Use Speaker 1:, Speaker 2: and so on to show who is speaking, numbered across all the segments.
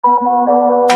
Speaker 1: Hello,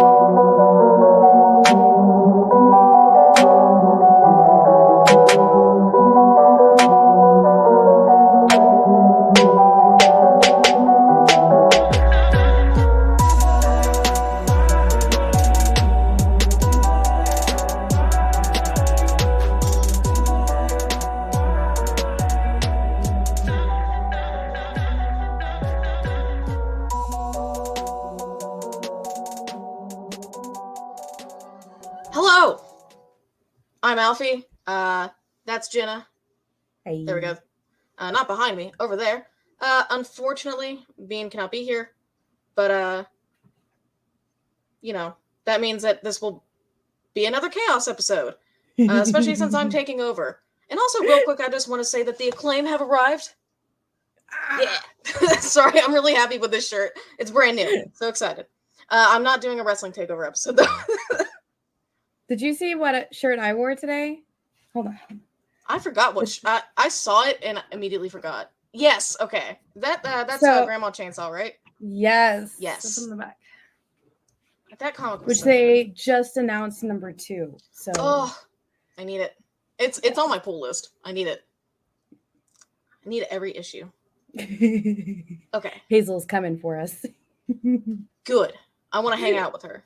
Speaker 1: I'm Alfie. That's Jena.
Speaker 2: Hey.
Speaker 1: There we go. Not behind me, over there. Unfortunately, Bean cannot be here, but that means that this will be another Chaos episode, especially since I'm taking over. And also, real quick, I just want to say that the Acclaim have arrived. Yeah. Sorry, I'm really happy with this shirt. It's brand new. So excited. I'm not doing a wrestling takeover episode, though.
Speaker 2: Did you see what shirt I wore today? Hold on.
Speaker 1: I forgot what I saw it and immediately forgot. Yes, okay. That's Grandma Chainsaw, right?
Speaker 2: Yes.
Speaker 1: Yes.
Speaker 2: It's on the back.
Speaker 1: That comic was
Speaker 2: which
Speaker 1: so
Speaker 2: they
Speaker 1: good.
Speaker 2: just announced number 2. So
Speaker 1: I need it. It's on my pull list. I need it. I need every issue. Okay.
Speaker 2: Hazel's coming for us.
Speaker 1: Good. I want to hang out with her.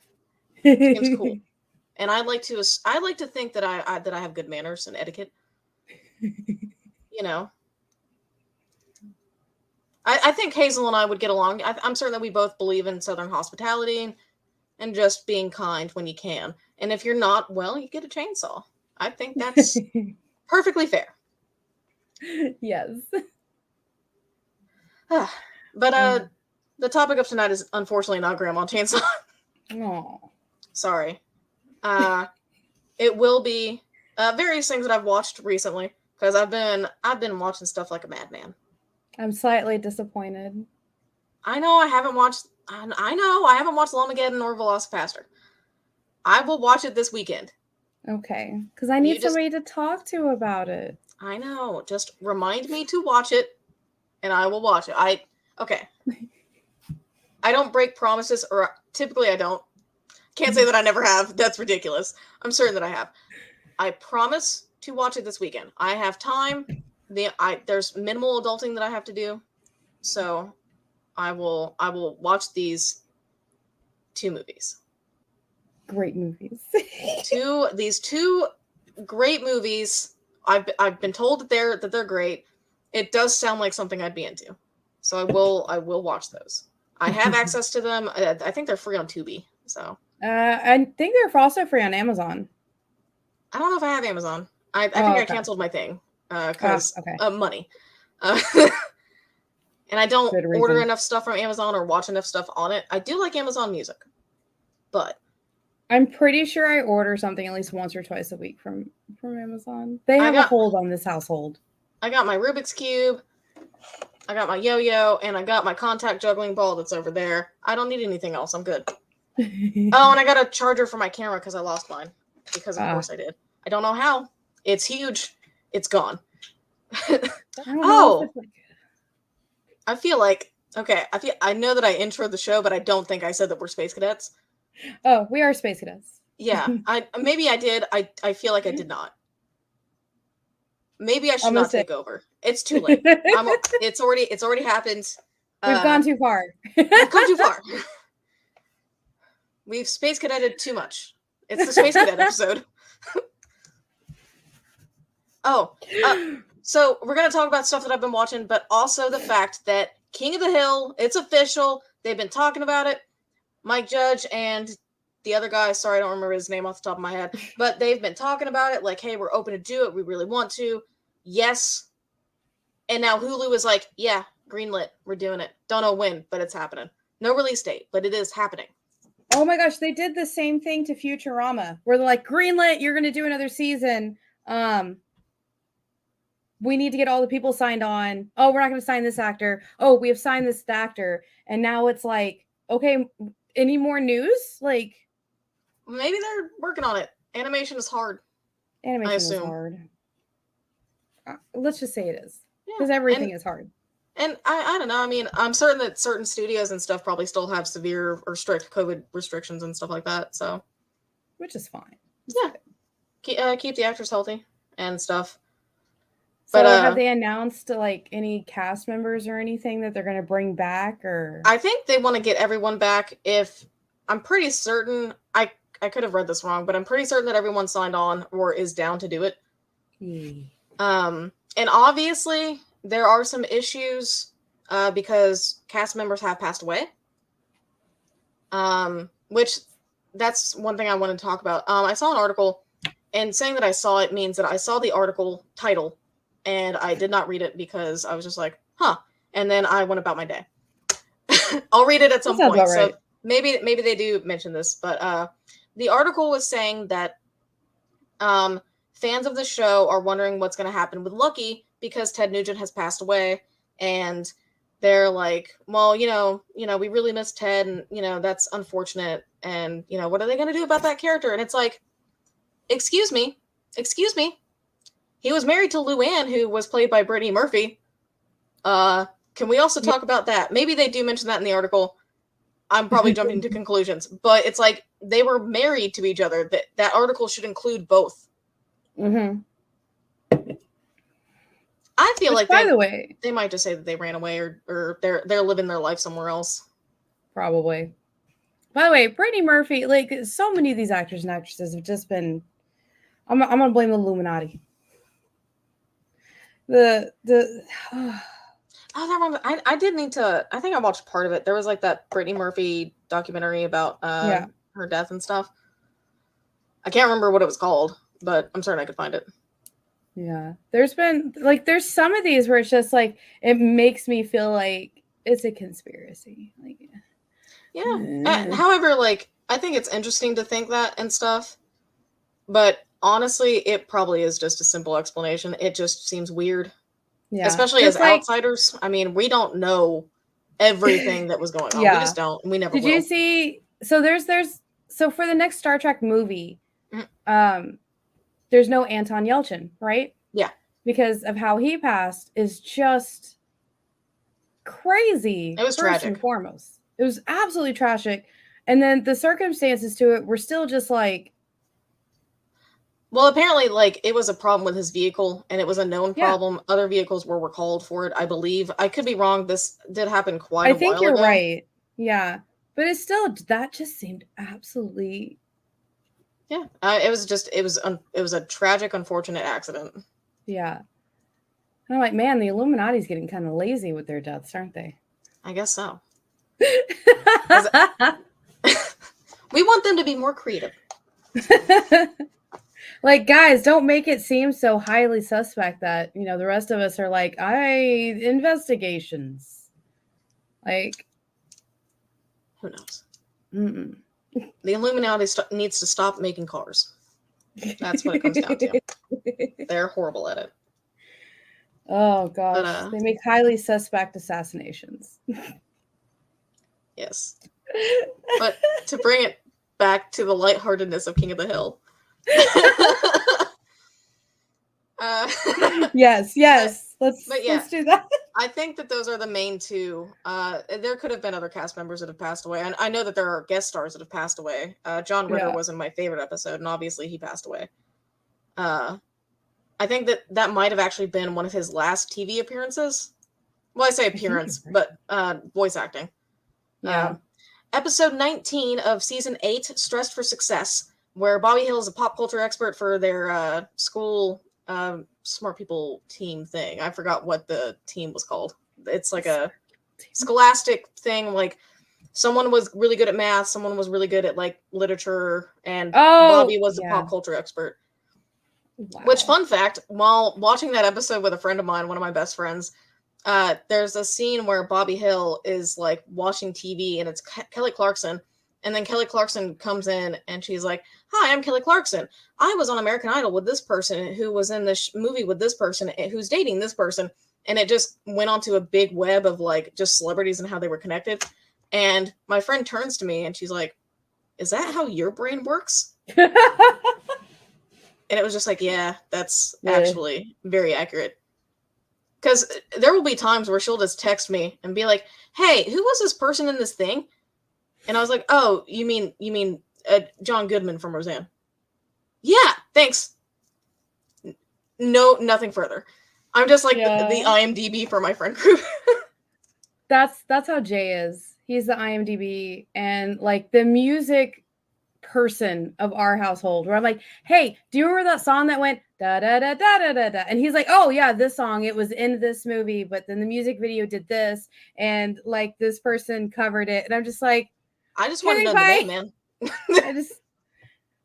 Speaker 1: Seems cool. And I like to think that I have good manners and etiquette. I think Hazel and I would get along. I'm certain that we both believe in Southern hospitality and just being kind when you can. And if you're not, well, you get a chainsaw. I think that's perfectly fair.
Speaker 2: Yes.
Speaker 1: But the topic of tonight is unfortunately not Grandma Chainsaw.
Speaker 2: Oh.
Speaker 1: Sorry. It will be various things that I've watched recently because I've been watching stuff like a madman.
Speaker 2: I'm slightly disappointed.
Speaker 1: I know I haven't watched Lawmageddon or Velocipaster. I will watch it this weekend.
Speaker 2: Okay, because I need somebody to talk to about it.
Speaker 1: I know. Just remind me to watch it, and I will watch it. Okay. I don't break promises, or typically I don't. Can't say that I never have. That's ridiculous. I'm certain that I have. I promise to watch it this weekend. I have time. There's minimal adulting that I have to do, so I will watch these 2 movies.
Speaker 2: Great movies.
Speaker 1: These two great movies. I've been told that they're great. It does sound like something I'd be into, so I will watch those. I have access to them. I think they're free on Tubi. So
Speaker 2: I think they're also free on Amazon.
Speaker 1: I don't know if I have Amazon. I think I canceled my thing because money. And I don't order enough stuff from Amazon or watch enough stuff on it. I do like Amazon Music, but
Speaker 2: I'm pretty sure I order something at least once or twice a week from Amazon. They have a hold on this household. I
Speaker 1: got my Rubik's Cube, I got my yo-yo, and I got my contact juggling ball that's over there. I don't need anything else. I'm good. Oh, and I got a charger for my camera because I lost mine. Because of course I did. I don't know how. It's huge. It's gone. I feel like I know that I introed the show, but I don't think I said that we're Space Cadets.
Speaker 2: Oh, we are Space Cadets.
Speaker 1: Yeah, maybe I did. I feel like I did not. Maybe I should not take over. It's too late. It's already happened.
Speaker 2: We've gone too far.
Speaker 1: We've gone too far. We've Space Cadetted too much. It's the Space Cadet episode. So we're going to talk about stuff that I've been watching, but also the fact that King of the Hill, it's official. They've been talking about it. Mike Judge and the other guy, sorry, I don't remember his name off the top of my head, but they've been talking about it like, hey, we're open to do it. We really want to. Yes. And now Hulu is like, yeah, greenlit. We're doing it. Don't know when, but it's happening. No release date, but it is happening.
Speaker 2: Oh my gosh, they did the same thing to Futurama, where they're like, greenlit, you're going to do another season. We need to get all the people signed on. Oh, we're not going to sign this actor. Oh, we have signed this actor. And now it's like, okay, any more news? Like,
Speaker 1: maybe they're working on it. Animation is hard.
Speaker 2: Animation is hard. Let's just say it is. Because everything is hard.
Speaker 1: And I don't know. I mean, I'm certain that certain studios and stuff probably still have severe or strict COVID restrictions and stuff like that. So,
Speaker 2: which is fine.
Speaker 1: Yeah, keep the actors healthy and stuff.
Speaker 2: So
Speaker 1: But
Speaker 2: have they announced like any cast members or anything that they're going to bring back? Or
Speaker 1: I think they want to get everyone back. If I'm pretty certain, I could have read this wrong, but I'm pretty certain that everyone signed on or is down to do it. And obviously there are some issues because cast members have passed away. Which that's one thing I want to talk about. I saw an article, and saying that I saw it means that I saw the article title and I did not read it because I was just like, huh. And then I went about my day. I'll read it at some point. Right. So maybe they do mention this, but the article was saying that fans of the show are wondering what's going to happen with Lucky because Ted Nugent has passed away, and they're like, well, you know, we really miss Ted, and that's unfortunate, and what are they going to do about that character? And it's like, excuse me, he was married to Luann, who was played by Brittany Murphy. Can we also talk about that? Maybe they do mention that in the article. I'm probably jumping to conclusions, but it's like they were married to each other. That article should include both.
Speaker 2: Mm-hmm.
Speaker 1: I feel like
Speaker 2: by the way,
Speaker 1: they might just say that they ran away or they're living their life somewhere else.
Speaker 2: Probably. By the way, Brittany Murphy, like so many of these actors and actresses have just been. I'm gonna blame the Illuminati.
Speaker 1: I did need to. I think I watched part of it. There was like that Brittany Murphy documentary about her death and stuff. I can't remember what it was called, but I'm certain I could find it.
Speaker 2: Yeah, there's some of these where it's just like it makes me feel like it's a conspiracy. Like,
Speaker 1: yeah. However, like I think it's interesting to think that and stuff, but honestly, it probably is just a simple explanation. It just seems weird. Yeah. Especially as outsiders. I mean, we don't know everything that was going on. Yeah. We just don't. We never will.
Speaker 2: Did you see? So for the next Star Trek movie, there's no Anton Yelchin, right?
Speaker 1: Yeah.
Speaker 2: Because of how he passed is just crazy.
Speaker 1: It was tragic.
Speaker 2: First and foremost. It was absolutely tragic. And then the circumstances to it were still just like.
Speaker 1: Well, apparently, like, it was a problem with his vehicle, and it was a known problem. Yeah. Other vehicles were recalled for it, I believe. I could be wrong. This did happen quite a while ago. I think you're
Speaker 2: right. Yeah. But it's still, that just seemed absolutely...
Speaker 1: Yeah. It was a tragic, unfortunate accident.
Speaker 2: Yeah. I'm like, man, the Illuminati's getting kind of lazy with their deaths, aren't they?
Speaker 1: I guess so. We want them to be more creative.
Speaker 2: Like, guys, don't make it seem so highly suspect that, the rest of us are like, investigations. Like,
Speaker 1: who knows? Mm-mm. The Illuminati needs to stop making cars. That's what it comes down to. They're horrible at it.
Speaker 2: Oh, gosh. They make highly suspect assassinations.
Speaker 1: Yes. But to bring it back to the lightheartedness of King of the Hill.
Speaker 2: Yes. Let's do that.
Speaker 1: I think that those are the main two. There could have been other cast members that have passed away, and I know that there are guest stars that have passed away. John Ritter wasn't my favorite episode, and obviously he passed away. I think that might have actually been one of his last TV appearances. Well, I say appearance, but voice acting.
Speaker 2: Yeah.
Speaker 1: Episode 19 of season 8, Stressed for Success, where Bobby Hill is a pop culture expert for their school smart people team thing. I forgot what the team was called. It's like a scholastic thing. Like someone was really good at math, someone was really good at like literature, and Bobby was a pop culture expert. Wow. Which, fun fact, while watching that episode with a friend of mine, one of my best friends, there's a scene where Bobby Hill is like watching TV, and it's Kelly Clarkson. And then Kelly Clarkson comes in and she's like, "Hi, I'm Kelly Clarkson. I was on American Idol with this person who was in this movie with this person who's dating this person." And it just went onto a big web of like just celebrities and how they were connected. And my friend turns to me and she's like, "Is that how your brain works?" And it was just like, yeah, that's actually very accurate. Because there will be times where she'll just text me and be like, "Hey, who was this person in this thing?" And I was like, "Oh, you mean John Goodman from Roseanne?" Yeah, thanks. No, nothing further. I'm just like the IMDb for my friend group.
Speaker 2: That's how Jay is. He's the IMDb and like the music person of our household. Where I'm like, hey, do you remember that song that went da da da da da da da? And he's like, oh yeah, this song. It was in this movie, but then the music video did this, and like this person covered it. And I'm just like,
Speaker 1: I just want to know the name, man.
Speaker 2: I just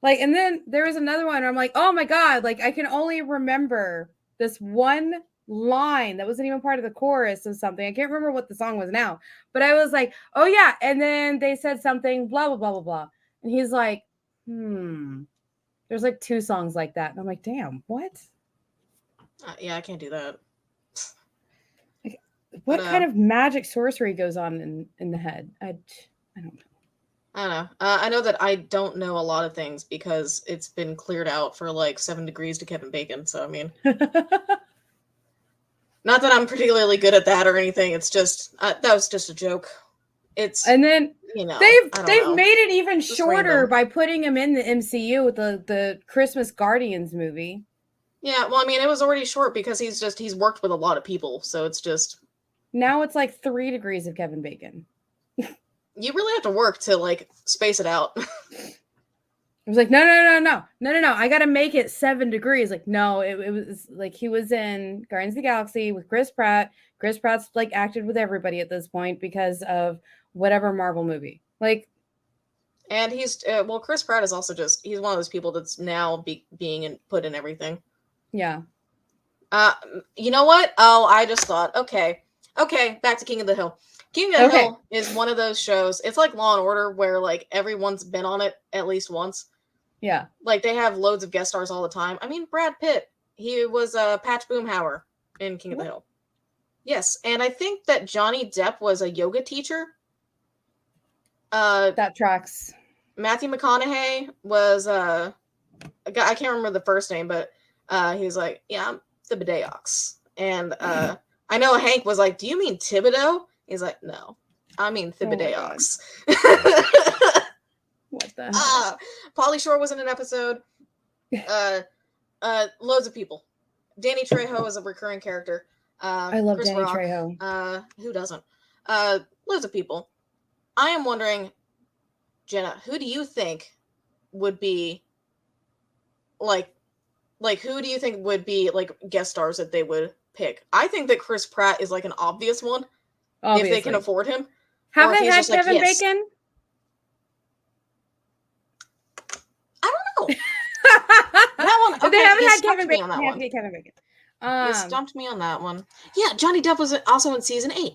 Speaker 2: like, and then there was another one where I'm like, oh my god, like I can only remember this one line that wasn't even part of the chorus of something. I can't remember what the song was now, but I was like, oh yeah, and then they said something, blah blah blah blah blah, and he's like, there's like 2 songs like that, and I'm like, damn, what?
Speaker 1: Yeah, I can't do that.
Speaker 2: Like, what kind of magic sorcery goes on in the head? I don't know.
Speaker 1: I don't know. I know that I don't know a lot of things because it's been cleared out for like 7 degrees to Kevin Bacon. So, I mean, not that I'm particularly good at that or anything. It's just, that was just a joke.
Speaker 2: And then,
Speaker 1: you know,
Speaker 2: they've made it even shorter by putting him in the MCU with the Christmas Guardians movie.
Speaker 1: Yeah, well, I mean, it was already short because he's worked with a lot of people. So it's just.
Speaker 2: Now it's like 3 degrees of Kevin Bacon.
Speaker 1: You really have to work to like space it out.
Speaker 2: I was like, no. I got to make it 7 degrees. Like, no, it was like he was in Guardians of the Galaxy with Chris Pratt. Chris Pratt's like acted with everybody at this point because of whatever Marvel movie. Like,
Speaker 1: and he's Chris Pratt is also he's one of those people that's now being put in everything.
Speaker 2: Yeah.
Speaker 1: You know what? Oh, I just thought, okay, back to King of the Hill. King of the Hill is one of those shows. It's like Law and Order, where like everyone's been on it at least once.
Speaker 2: Yeah,
Speaker 1: like they have loads of guest stars all the time. I mean, Brad Pitt, he was Patch Boomhauer in King of the Hill. Yes, and I think that Johnny Depp was a yoga teacher.
Speaker 2: That tracks.
Speaker 1: Matthew McConaughey was a guy, I can't remember the first name, but he was like, yeah, I'm the Bideox. And I know Hank was like, do you mean Thibodeau? He's like, no, I mean Thibodeox.
Speaker 2: What the hell?
Speaker 1: Pauly Shore was in an episode. Loads of people. Danny Trejo is a recurring character.
Speaker 2: I love
Speaker 1: Chris
Speaker 2: Danny
Speaker 1: Rock,
Speaker 2: Trejo.
Speaker 1: Who doesn't? Loads of people. I am wondering, Jenna, who do you think would be like who do you think would be like guest stars that they would pick? I think that Chris Pratt is like an obvious one. Obviously. If they can afford him.
Speaker 2: Have they had Kevin Bacon?
Speaker 1: I don't know. That one. Okay,
Speaker 2: they haven't had Kevin Bacon. They have to get Kevin Bacon.
Speaker 1: You stumped me on that one. Yeah, Johnny Depp was also in season 8.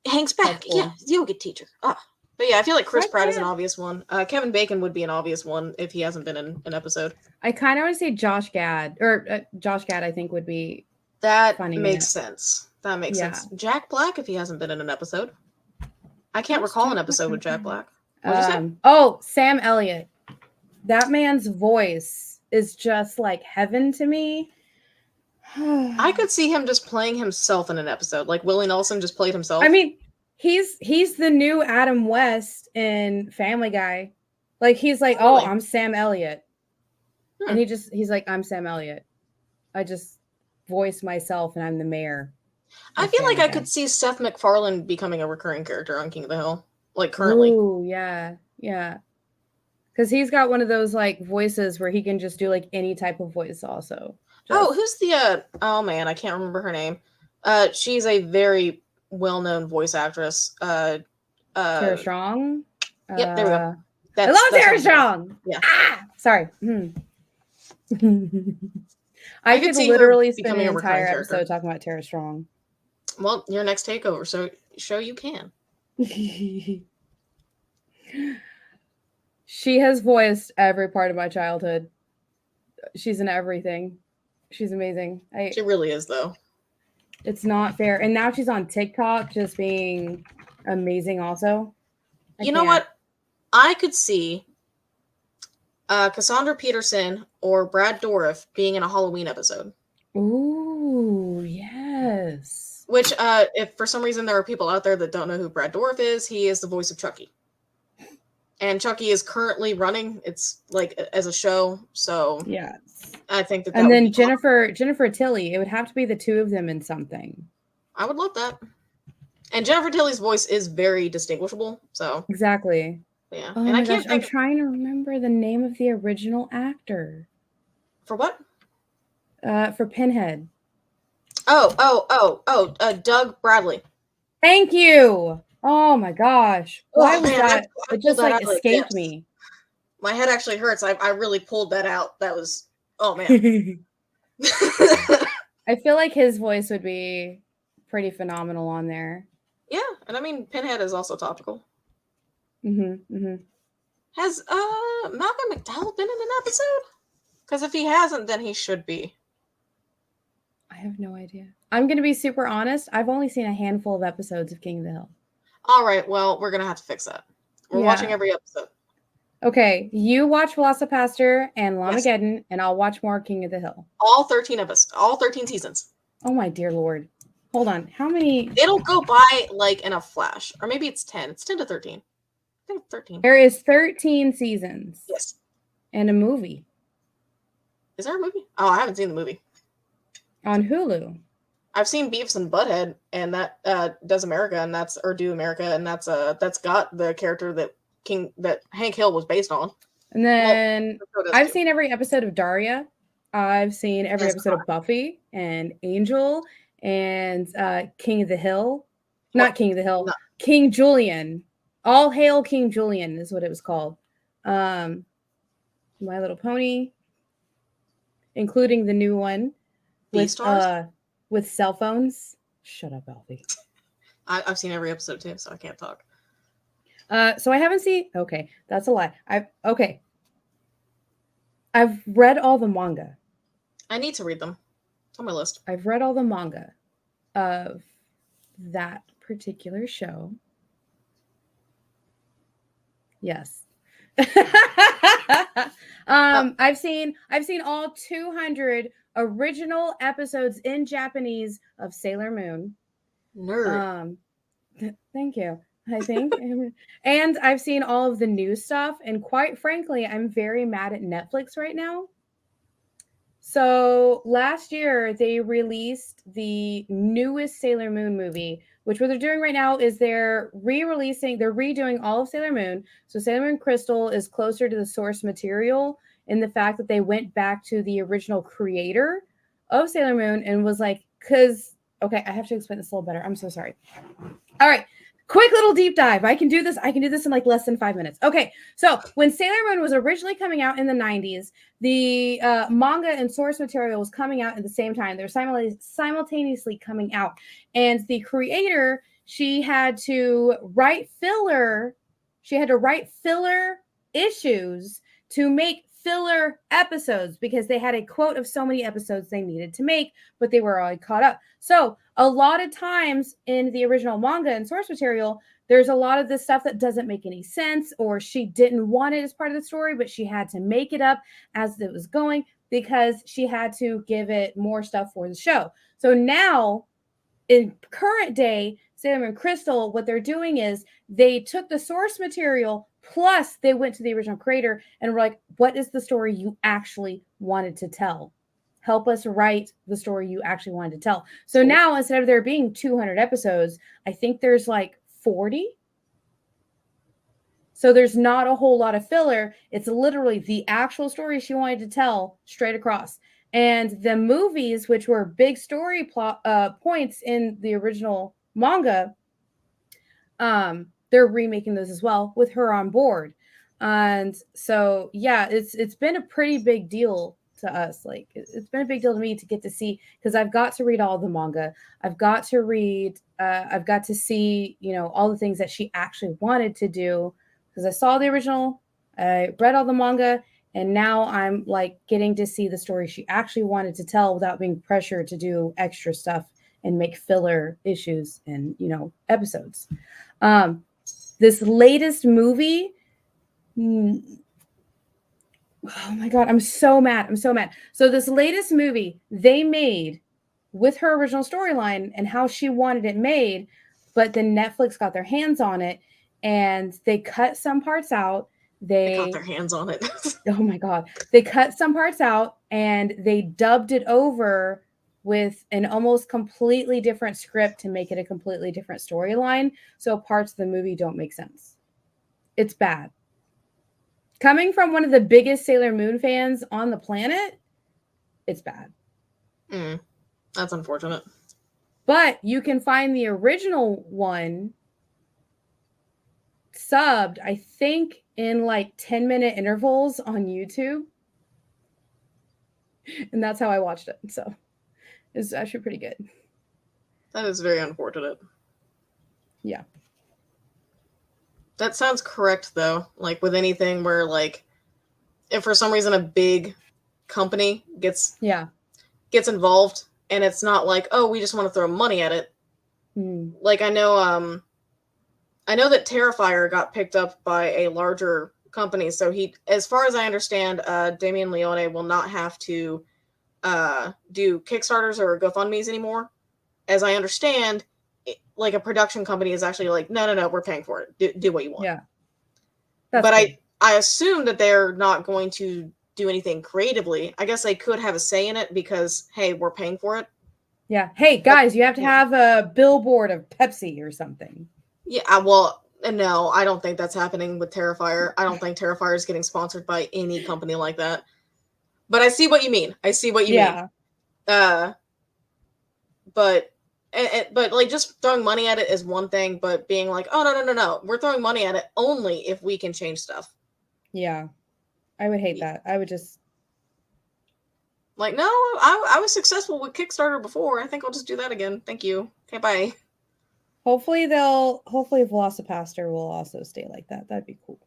Speaker 1: Hank's back. Cool. Yeah, yoga teacher. But yeah, I feel like Chris Pratt is an obvious one. Kevin Bacon would be an obvious one if he hasn't been in an episode.
Speaker 2: I kind of want to say Josh Gad, or Josh Gad. I think would be
Speaker 1: that makes sense. That makes sense. Jack Black if he hasn't been in an episode. I can't recall an episode with Jack Black.
Speaker 2: Oh, Sam Elliott. That man's voice is just like heaven to me.
Speaker 1: I could see him just playing himself in an episode, like Willie Nelson just played himself.
Speaker 2: I mean, he's the new Adam West in Family Guy. Like he's like, oh, I'm Sam Elliott, and he's like, I'm Sam Elliott. I just voice myself, and I'm the mayor.
Speaker 1: I feel like I could see Seth MacFarlane becoming a recurring character on King of the Hill, like currently.
Speaker 2: Ooh, yeah. Because he's got one of those like voices where he can just do like any type of voice also.
Speaker 1: Who's the oh man, I can't remember her name. She's a very well-known voice actress.
Speaker 2: Tara Strong?
Speaker 1: Yep, there we go.
Speaker 2: I love Tara Strong!
Speaker 1: Yeah.
Speaker 2: Sorry. I could literally spend an entire episode talking about Tara Strong.
Speaker 1: Well, your next takeover, so show you can.
Speaker 2: She has voiced every part of my childhood. She's in everything. She's amazing.
Speaker 1: She really is, though.
Speaker 2: It's not fair. And now she's on TikTok just being amazing also.
Speaker 1: You know what? I could see Cassandra Peterson or Brad Dourif being in a Halloween episode.
Speaker 2: Ooh, yes. Yes.
Speaker 1: Which, if for some reason there are people out there that don't know who Brad Dourif is, he is the voice of Chucky. And Chucky is currently running. It's like as a show, so
Speaker 2: Yes.
Speaker 1: I think that
Speaker 2: And
Speaker 1: would
Speaker 2: then
Speaker 1: be
Speaker 2: Jennifer Tilly. It would have to be the two of them in something.
Speaker 1: I would love that. And Jennifer Tilly's voice is very distinguishable. So
Speaker 2: exactly.
Speaker 1: yeah,
Speaker 2: Oh
Speaker 1: and
Speaker 2: my
Speaker 1: I can't
Speaker 2: gosh, I'm
Speaker 1: think
Speaker 2: trying to remember the name of the original actor.
Speaker 1: for what.
Speaker 2: For Pinhead.
Speaker 1: Doug Bradley.
Speaker 2: Thank you. Oh my gosh. Why was that?
Speaker 1: I
Speaker 2: It
Speaker 1: pulled
Speaker 2: just
Speaker 1: that
Speaker 2: like
Speaker 1: out of the
Speaker 2: escaped
Speaker 1: depths.
Speaker 2: me.
Speaker 1: My head actually hurts. I really pulled that out. That was man.
Speaker 2: I feel like his voice would be pretty phenomenal on there.
Speaker 1: Yeah, and I mean Pinhead is also topical.
Speaker 2: Mm-hmm.
Speaker 1: Has Malcolm McDowell been in an episode? Because if he hasn't, then he should be.
Speaker 2: I have no idea. I'm gonna be super honest. I've only seen a handful of episodes of King of the Hill.
Speaker 1: All right, well, we're gonna have to fix that. We're watching every episode.
Speaker 2: Okay, you watch Velocipaster and Lamageddon, and I'll watch more King of the Hill.
Speaker 1: All 13 of us. All 13 seasons.
Speaker 2: Oh my dear Lord. Hold on. How many?
Speaker 1: It'll go by like in a flash. Or maybe it's 10. It's 10 to 13. I think it's 13.
Speaker 2: There is 13 seasons.
Speaker 1: Yes.
Speaker 2: And a movie.
Speaker 1: Is there a movie? Oh, I haven't seen the movie.
Speaker 2: On Hulu.
Speaker 1: I've seen Beavis and Butthead, and that Does America, and that's Do America, and that's got the character that Hank Hill was based on.
Speaker 2: And then I've seen every episode of Daria. I've seen every episode of Buffy and Angel and King of the Hill. Not King of the Hill. No. King Julian. All Hail King Julian is what it was called. My Little Pony. Including the new one. With cell phones. Shut up, Alfie.
Speaker 1: I've seen every episode too, so I can't talk.
Speaker 2: So I haven't seen. Okay, that's a lie. I've read all the manga.
Speaker 1: I need to read them. It's on my list.
Speaker 2: I've read all the manga of that particular show. Yes. I've seen all 200 original episodes in Japanese of Sailor Moon.
Speaker 1: Nerd.
Speaker 2: Thank you. I think. And I've seen all of the new stuff. And quite frankly, I'm very mad at Netflix right now. So last year, they released the newest Sailor Moon movie, which what they're doing right now is they're redoing all of Sailor Moon. So Sailor Moon Crystal is closer to the source material in the fact that they went back to the original creator of Sailor Moon and was like, okay, I have to explain this a little better. I'm so sorry. All right. Quick little deep dive. I can do this in like less than 5 minutes. Okay. So when Sailor Moon was originally coming out in the 90s, the manga and source material was coming out at the same time. They're simultaneously coming out. And the creator, she had to write filler issues to make filler episodes because they had a quote of so many episodes they needed to make, but they were already caught up. So a lot of times in the original manga and source material, there's a lot of this stuff that doesn't make any sense, or she didn't want it as part of the story, but she had to make it up as it was going because she had to give it more stuff for the show. So now in current day, Sailor Moon Crystal, what they're doing is they took the source material plus they went to the original creator and were like, what is the story you actually wanted to tell? Help us write the story you actually wanted to tell. So now instead of there being 200 episodes, I think there's like 40. So there's not a whole lot of filler. It's literally the actual story she wanted to tell straight across. And the movies, which were big story points in the original manga, they're remaking those as well with her on board. And so, yeah, it's been a pretty big deal to us. Like it's been a big deal to me to get to see, because I've got to read all the manga. I've got to see, all the things that she actually wanted to do, because I saw the original, I read all the manga, and now I'm like getting to see the story she actually wanted to tell without being pressured to do extra stuff and make filler issues and, episodes. This latest movie, oh my God, I'm so mad. So this latest movie they made with her original storyline and how she wanted it made, but then Netflix got their hands on it and they cut some parts out.
Speaker 1: They got their hands on it.
Speaker 2: Oh my God. They cut some parts out and they dubbed it over with an almost completely different script to make it a completely different storyline. So parts of the movie don't make sense. It's bad. Coming from one of the biggest Sailor Moon fans on the planet, it's bad.
Speaker 1: That's unfortunate.
Speaker 2: But you can find the original one subbed, I think, in like 10-minute intervals on YouTube. And that's how I watched it. So it's actually pretty good.
Speaker 1: That is very unfortunate.
Speaker 2: Yeah.
Speaker 1: That sounds correct, though. Like, with anything where, like, if for some reason a big company gets involved, and it's not like, oh, we just want to throw money at it. Like, I know that Terrifier got picked up by a larger company, so he, as far as I understand, Damien Leone will not have to do Kickstarters or GoFundMes anymore. As I understand, like, a production company is actually like, no, we're paying for it. Do what you want.
Speaker 2: Yeah.
Speaker 1: But cool. I assume that they're not going to do anything creatively. I guess they could have a say in it because, hey, we're paying for it.
Speaker 2: Yeah. Hey, guys, you have to have a billboard of Pepsi or something.
Speaker 1: Yeah, well, no, I don't think that's happening with Terrifier. I don't think Terrifier is getting sponsored by any company like that. But I see what you mean. mean. But like, just throwing money at it is one thing, but being like, oh, no, we're throwing money at it only if we can change stuff.
Speaker 2: Yeah. I would hate that. I would just...
Speaker 1: Like, no, I was successful with Kickstarter before. I think I'll just do that again. Thank you. Okay, bye.
Speaker 2: Hopefully Velocipaster will also stay like that. That'd be cool.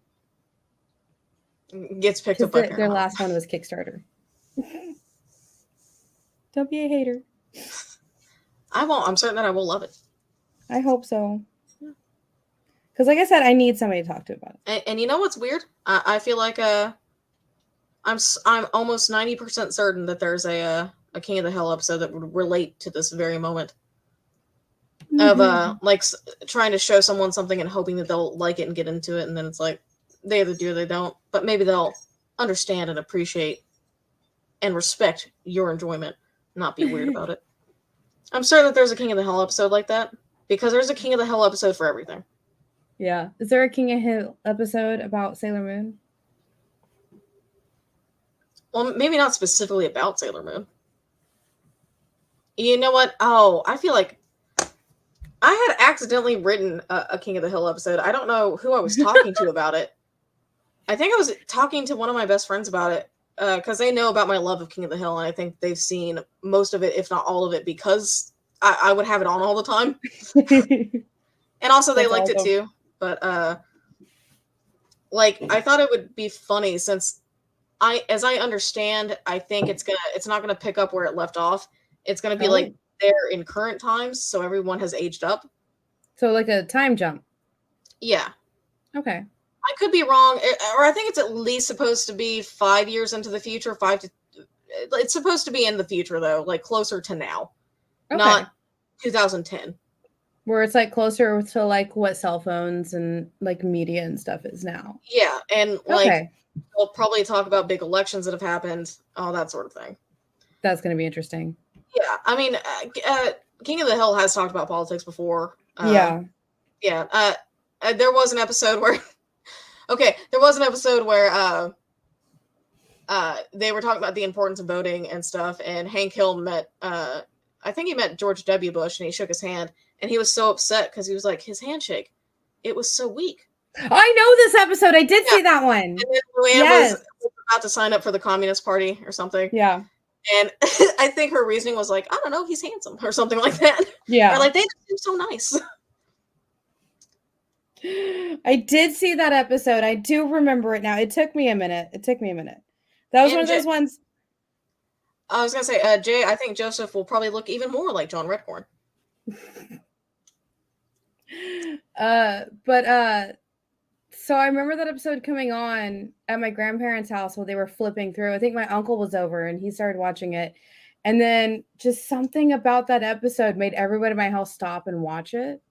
Speaker 1: Gets picked up by Paramount.
Speaker 2: Their last one was Kickstarter. Don't be a hater.
Speaker 1: I won't. I'm certain that I will love it.
Speaker 2: I hope so. Because, like I said, I need somebody to talk to about
Speaker 1: it. And you know what's weird? I feel like I'm almost 90% certain that there's a King of the Hill episode that would relate to this very moment. Of like trying to show someone something and hoping that they'll like it and get into it, and then it's like they either do or they don't. But maybe they'll understand and appreciate and respect your enjoyment, not be weird about it. I'm certain that there's a King of the Hill episode like that, because there's a King of the Hill episode for everything.
Speaker 2: Yeah. Is there a King of Hill episode about Sailor Moon?
Speaker 1: Well, maybe not specifically about Sailor Moon. You know what? Oh, I feel like I had accidentally written a King of the Hill episode. I don't know who I was talking to about it. I think I was talking to one of my best friends about it, because they know about my love of King of the Hill, and I think they've seen most of it, if not all of it, because I would have it on all the time. And also they liked it too. But like, I thought it would be funny, since as I understand, I think it's not gonna pick up where it left off. It's gonna be like there in current times, so everyone has aged up.
Speaker 2: So like a time jump.
Speaker 1: Yeah.
Speaker 2: Okay.
Speaker 1: I could be wrong, or I think it's at least supposed to be 5 years into the future. It's supposed to be in the future, though, like closer to now, not 2010.
Speaker 2: Where it's like closer to like what cell phones and like media and stuff is now.
Speaker 1: Yeah, and like we'll probably talk about big elections that have happened, all that sort of thing.
Speaker 2: That's going to be interesting.
Speaker 1: Yeah, I mean, King of the Hill has talked about politics before.
Speaker 2: Yeah.
Speaker 1: There was an episode where they were talking about the importance of voting and stuff, and Hank Hill met I think he met George W. Bush, and he shook his hand, and he was so upset because he was like, his handshake, it was so weak.
Speaker 2: I know this episode. I did see that one. And
Speaker 1: then Luann was about to sign up for the Communist Party or something.
Speaker 2: Yeah.
Speaker 1: And I think her reasoning was like, I don't know, he's handsome or something like that.
Speaker 2: Yeah.
Speaker 1: Or like, they just seem so nice.
Speaker 2: I did see that episode. I do remember it now. It took me a minute. That was one of those ones.
Speaker 1: I was going to say, Jay, I think Joseph will probably look even more like John Redcorn.
Speaker 2: So I remember that episode coming on at my grandparents' house while they were flipping through. I think my uncle was over and he started watching it. And then just something about that episode made everybody in my house stop and watch it.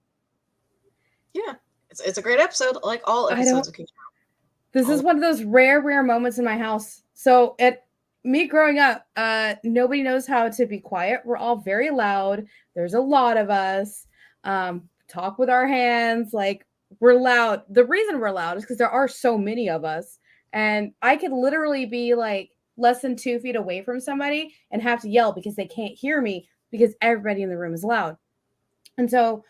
Speaker 1: Yeah, it's a great episode, like all episodes of King.
Speaker 2: This is one of those rare moments in my house. So me growing up, nobody knows how to be quiet. We're all very loud. There's a lot of us. Talk with our hands. Like, we're loud. The reason we're loud is because there are so many of us. And I could literally be like less than 2 feet away from somebody and have to yell because they can't hear me because everybody in the room is loud. And so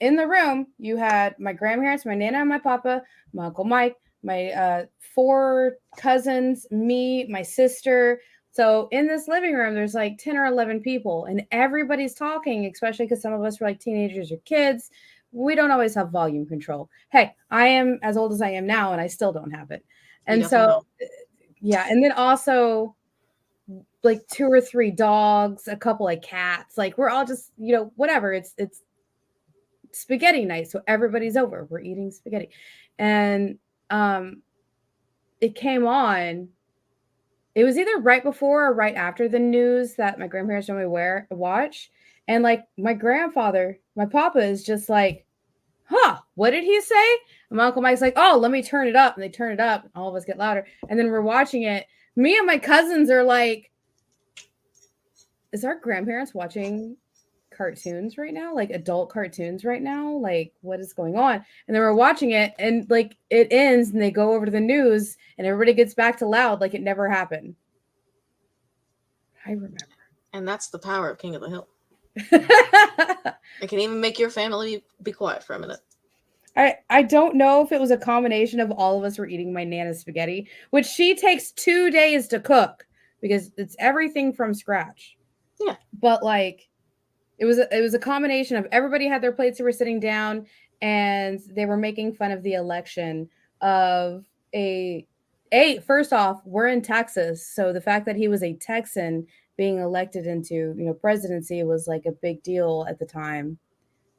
Speaker 2: in the room, you had my grandparents, my Nana and my Papa, my Uncle Mike, my 4 cousins, me, my sister. So in this living room, there's like 10 or 11 people, and everybody's talking, especially because some of us were like teenagers or kids. We don't always have volume control. Hey, I am as old as I am now, and I still don't have it. And so, yeah. And then also like 2 or 3 dogs, a couple of cats. Like, we're all just, whatever. It's spaghetti night. So everybody's over. We're eating spaghetti. And it came on. It was either right before or right after the news that my grandparents normally watch. And like my grandfather, my Papa is just like, what did he say? And my Uncle Mike's like, oh, let me turn it up. And they turn it up. And all of us get louder. And then we're watching it. Me and my cousins are like, is our grandparents watching cartoons right now? Like adult cartoons right now? Like, what is going on? And then we're watching it, and like it ends and they go over to the news and everybody gets back to loud like it never happened. I remember.
Speaker 1: And that's the power of King of the Hill. It can even make your family be quiet for a minute.
Speaker 2: I don't know if it was a combination of all of us were eating my Nana's spaghetti, which she takes 2 days to cook because it's everything from scratch.
Speaker 1: Yeah.
Speaker 2: But like it was a combination of everybody had their plates, who were sitting down, and they were making fun of the election of first off, we're in Texas, so the fact that he was a Texan being elected into presidency was like a big deal at the time.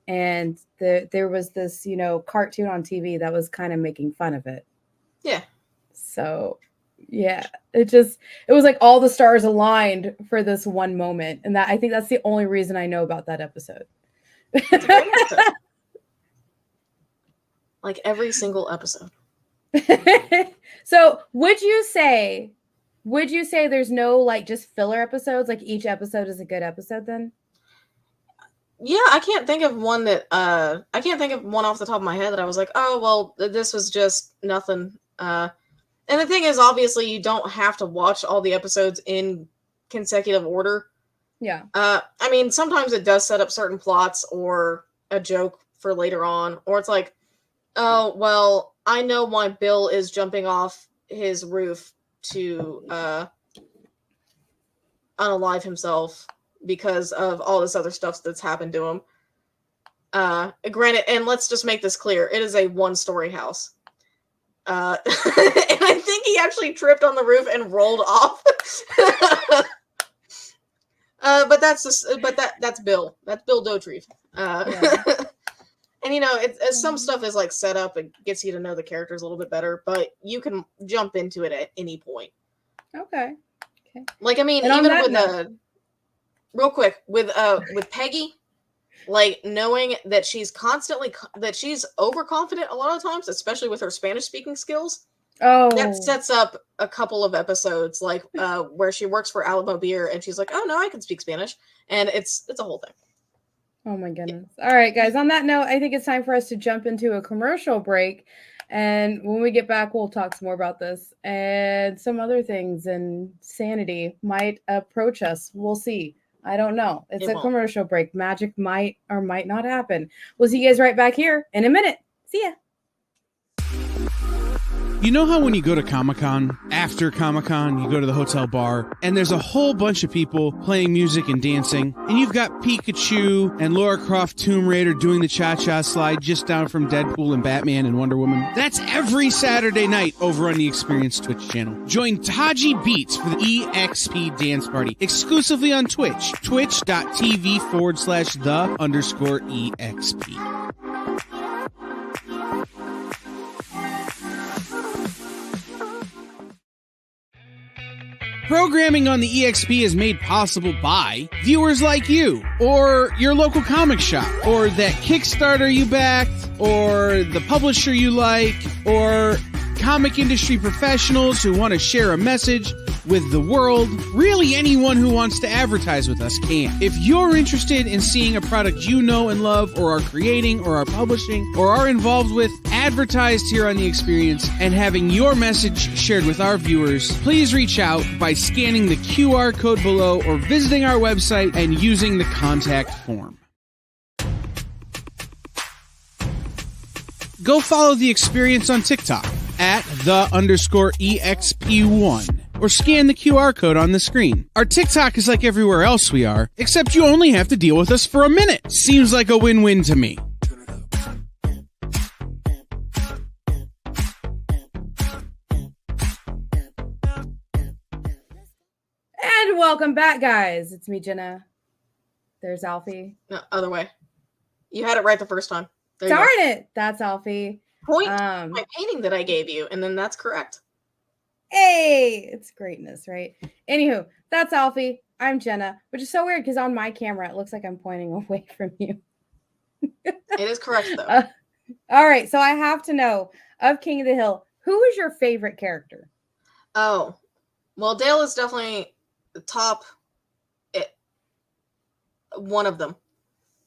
Speaker 2: And there was this cartoon on TV that was kind of making fun of it.
Speaker 1: Yeah.
Speaker 2: So yeah, it was like all the stars aligned for this one moment, and that I think that's the only reason I know about that episode.
Speaker 1: It's a great episode. Like every single episode.
Speaker 2: So would you say there's no like just filler episodes? Like each episode is a good episode then?
Speaker 1: Yeah, I can't think of one off the top of my head that I was like, oh well, this was just nothing. And the thing is, obviously, you don't have to watch all the episodes in consecutive order.
Speaker 2: Yeah.
Speaker 1: I mean, sometimes it does set up certain plots or a joke for later on, or it's like, oh well, I know why Bill is jumping off his roof to unalive himself because of all this other stuff that's happened to him. Granted, and let's just make this clear, it is a 1-story house. And I think he actually tripped on the roof and rolled off. But that's Bill. That's Bill Dauterive. Yeah. And some stuff is like set up and gets you to know the characters a little bit better, but you can jump into it at any point.
Speaker 2: Okay.
Speaker 1: Like, I mean, even with real quick with Peggy, like knowing that she's overconfident a lot of times, especially with her Spanish speaking skills.
Speaker 2: Oh,
Speaker 1: that sets up a couple of episodes, like where she works for Alamo Beer and she's like, oh no, I can speak Spanish, and it's a whole thing.
Speaker 2: Oh my goodness. Yeah. All right, guys, on that note, I think it's time for us to jump into a commercial break, and when we get back, we'll talk some more about this and some other things, and sanity might approach us. We'll see. I don't know. It's a commercial break. Magic might or might not happen. We'll see you guys right back here in a minute. See ya.
Speaker 3: You know how when you go to Comic-Con, after Comic-Con, you go to the hotel bar, and there's a whole bunch of people playing music and dancing, and you've got Pikachu and Lara Croft Tomb Raider doing the cha-cha slide just down from Deadpool and Batman and Wonder Woman? That's every Saturday night over on the Experience Twitch channel. Join Taji Beats for the EXP Dance Party, exclusively on Twitch, twitch.tv/the_EXP. Programming on the EXP is made possible by viewers like you, or your local comic shop, or that Kickstarter you backed, or the publisher you like, or comic industry professionals who want to share a message with the world. Really, anyone who wants to advertise with us can. If you're interested in seeing a product you know and love, or are creating, or are publishing, or are involved with, advertised here on The Experience, and having your message shared with our viewers, please reach out by scanning the QR code below or visiting our website and using the contact form. Go follow The Experience on TikTok at @the_EXP1 or scan the QR code on the screen. Our TikTok is like everywhere else we are, except you only have to deal with us for a minute. Seems like a win-win to me.
Speaker 2: And welcome back, guys. It's me, Jena. There's Alfie.
Speaker 1: No, other way. You had it right the first time. There
Speaker 2: Darn it! That's Alfie.
Speaker 1: Point to my painting that I gave you, and then that's correct.
Speaker 2: Hey, it's greatness, right? Anywho, that's Alfie. I'm Jena, which is so weird because on my camera it looks like I'm pointing away from you.
Speaker 1: It is correct though.
Speaker 2: All right, so I have to know of King of the Hill, who is your favorite character?
Speaker 1: Oh, well, Dale is definitely the top. One of them.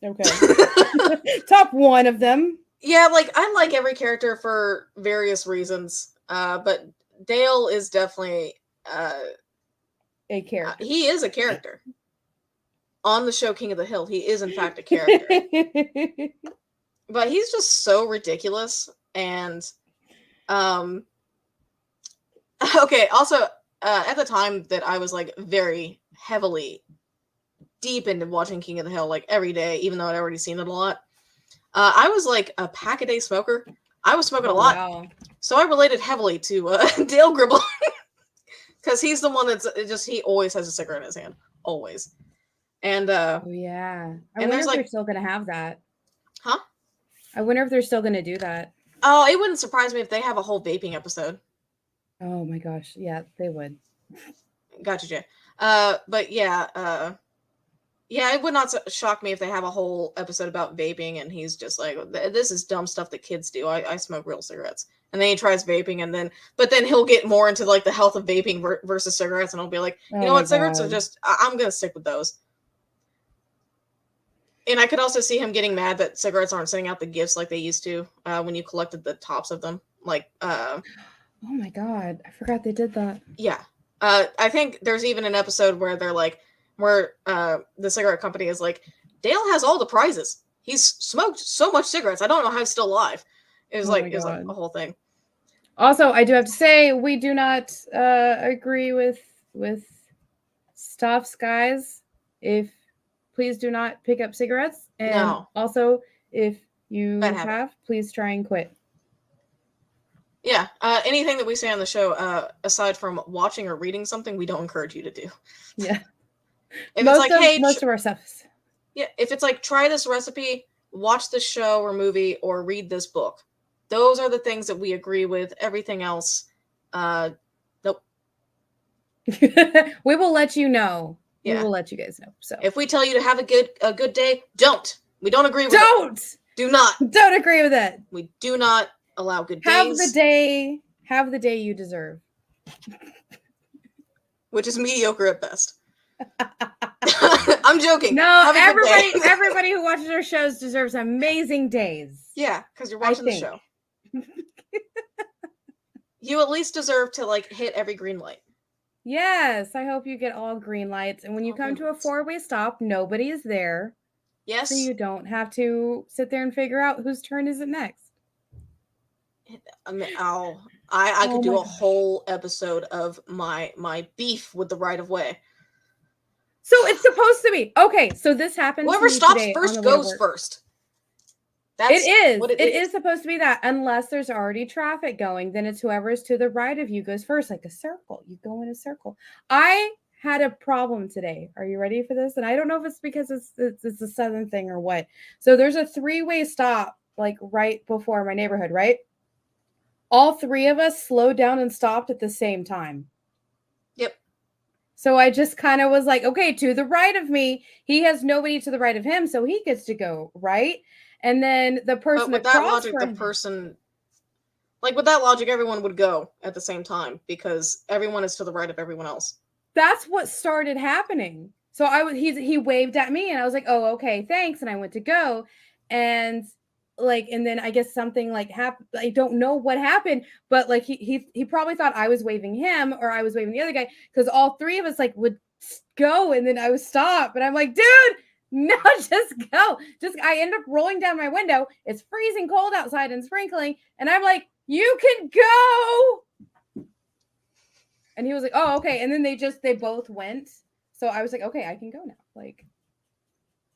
Speaker 2: Okay, top one of them.
Speaker 1: Yeah, like I like every character for various reasons, but Dale is definitely
Speaker 2: a character.
Speaker 1: He is a character on the show King of the Hill. He is in fact a character, but he's just so ridiculous. And okay, also at the time that I was like very heavily deep into watching King of the Hill, like every day, even though I'd already seen it a lot. I was like a pack-a-day smoker. I was smoking a lot. Wow. So I related heavily to Dale Gribble. Because he's the one that's just, he always has a cigarette in his hand. Always. And
Speaker 2: oh, yeah. I wonder if they're still going to have that.
Speaker 1: Huh?
Speaker 2: I wonder if they're still going to do that.
Speaker 1: Oh, it wouldn't surprise me if they have a whole vaping episode.
Speaker 2: Oh my gosh. Yeah, they would.
Speaker 1: Gotcha, Jay. But yeah, yeah, it would not shock me if they have a whole episode about vaping and he's just like, this is dumb stuff that kids do. I smoke real cigarettes. And then he tries vaping but then he'll get more into like the health of vaping versus cigarettes. And he'll be like, you know what, cigarettes are just, I'm going to stick with those. And I could also see him getting mad that cigarettes aren't sending out the gifts like they used to when you collected the tops of them. Like, oh
Speaker 2: my God, I forgot they did that.
Speaker 1: Yeah. I think there's even an episode where they're like, where the cigarette company is like, Dale has all the prizes. He's smoked so much cigarettes. I don't know how he's still alive. It was like a whole thing.
Speaker 2: Also, I do have to say we do not agree with stuffs, guys. Please do not pick up cigarettes. And also, if you have, please try and quit.
Speaker 1: Yeah. Anything that we say on the show, aside from watching or reading something, we don't encourage you to do.
Speaker 2: Yeah.
Speaker 1: If most it's like, hey,
Speaker 2: most of our stuff.
Speaker 1: Yeah, if it's like, try this recipe, watch this show or movie, or read this book. Those are the things that we agree with. Everything else, nope.
Speaker 2: We will let you know.
Speaker 1: Yeah.
Speaker 2: We will let you guys know. So
Speaker 1: if we tell you to have a good day, don't. We don't agree with it.
Speaker 2: Don't!
Speaker 1: Do not.
Speaker 2: Don't agree with it.
Speaker 1: We do not allow good days.
Speaker 2: Have the day you deserve.
Speaker 1: Which is mediocre at best. I'm joking.
Speaker 2: No, everybody who watches our shows deserves amazing days.
Speaker 1: Yeah, because you're watching the show. You at least deserve to like hit every green light.
Speaker 2: Yes, I hope you get all green lights. And when you come to a 4-way stop, nobody is there.
Speaker 1: Yes.
Speaker 2: So you don't have to sit there and figure out whose turn is it next.
Speaker 1: I mean, I could do a whole episode of my beef with the right of way.
Speaker 2: So it's supposed to be. Okay, so this happens.
Speaker 1: Whoever stops first goes first.
Speaker 2: It is supposed to be that. Unless there's already traffic going, then it's whoever's to the right of you goes first, like a circle. You go in a circle. I had a problem today. Are you ready for this? And I don't know if it's because it's a southern thing or what. So there's a 3-way stop like right before my neighborhood, right? All 3 of us slowed down and stopped at the same time.
Speaker 1: Yep.
Speaker 2: So I just kind of was like, okay, to the right of me, he has nobody to the right of him, so he gets to go, right? And then the person
Speaker 1: But with that
Speaker 2: across
Speaker 1: logic,
Speaker 2: from
Speaker 1: the person, like with that logic, everyone would go at the same time because everyone is to the right of everyone else.
Speaker 2: that's what started happening. So he waved at me and I was like, oh, okay, thanks. And I went to go. And like, and then I guess something like happened. I don't know what happened, but like he probably thought I was waving him or I was waving the other guy, because all three of us like would go and then I would stop. And I'm like, dude, no, just go. Just I end up rolling down my window. It's freezing cold outside and sprinkling. And I'm like, you can go. And he was like, oh, okay. And then they both went. So I was like, okay, I can go now. Like,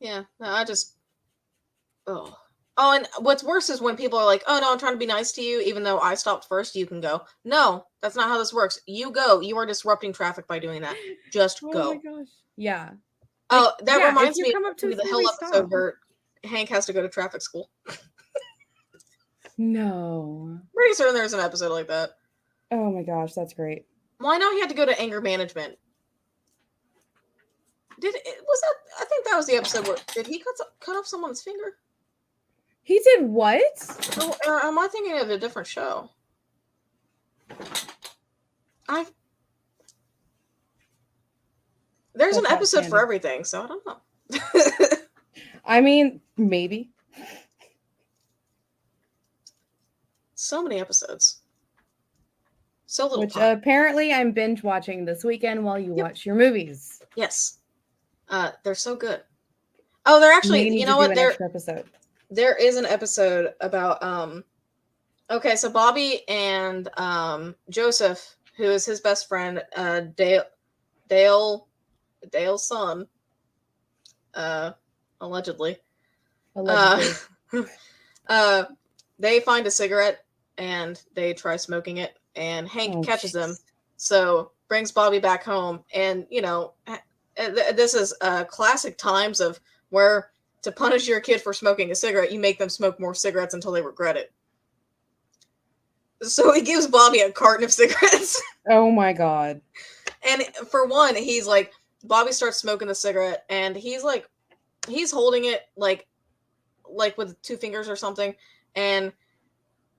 Speaker 1: yeah, no, oh. Oh, and what's worse is when people are like, oh no, I'm trying to be nice to you, even though I stopped first, you can go. No, that's not how this works. You go. You are disrupting traffic by doing that. Just go.
Speaker 2: Oh my gosh. Yeah.
Speaker 1: Oh, that
Speaker 2: yeah,
Speaker 1: reminds
Speaker 2: if you
Speaker 1: me
Speaker 2: come up to
Speaker 1: of
Speaker 2: us,
Speaker 1: the
Speaker 2: we
Speaker 1: Hill
Speaker 2: stop.
Speaker 1: episode where Hank has to go to traffic school.
Speaker 2: No.
Speaker 1: Pretty certain there's an episode like that.
Speaker 2: Oh my gosh, that's great.
Speaker 1: Well, I know he had to go to anger management. I think that was the episode where did he cut off someone's finger?
Speaker 2: He did what?
Speaker 1: Or am I thinking of a different show? There's an episode for everything, so I don't know.
Speaker 2: I mean, maybe.
Speaker 1: So many episodes. So little
Speaker 2: Which
Speaker 1: time.
Speaker 2: apparently I'm binge watching this weekend while you watch your movies.
Speaker 1: Yes. They're so good. Oh, they're actually, you know what? There is an episode about okay, so Bobby and Joseph, who is his best friend, Dale's son, allegedly. They find a cigarette and they try smoking it, and Hank catches them, so brings Bobby back home. And you know, this is classic times of where to punish your kid for smoking a cigarette, you make them smoke more cigarettes until they regret it. So he gives Bobby a carton of cigarettes.
Speaker 2: Oh my god.
Speaker 1: And for one, he's like, Bobby starts smoking the cigarette, and he's holding it like with 2 fingers or something, and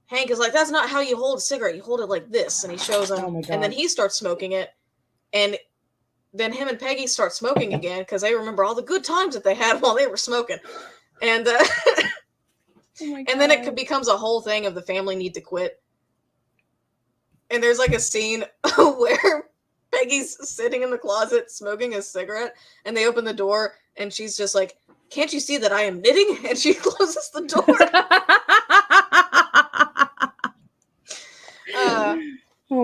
Speaker 1: Hank is like, that's not how you hold a cigarette, you hold it like this, and he shows him, and then he starts smoking it, and then him and Peggy start smoking again because they remember all the good times that they had while they were smoking, and and then it becomes a whole thing of the family need to quit. And there's like a scene where Peggy's sitting in the closet smoking a cigarette, and they open the door, and she's just like, can't you see that I am knitting? And she closes the door.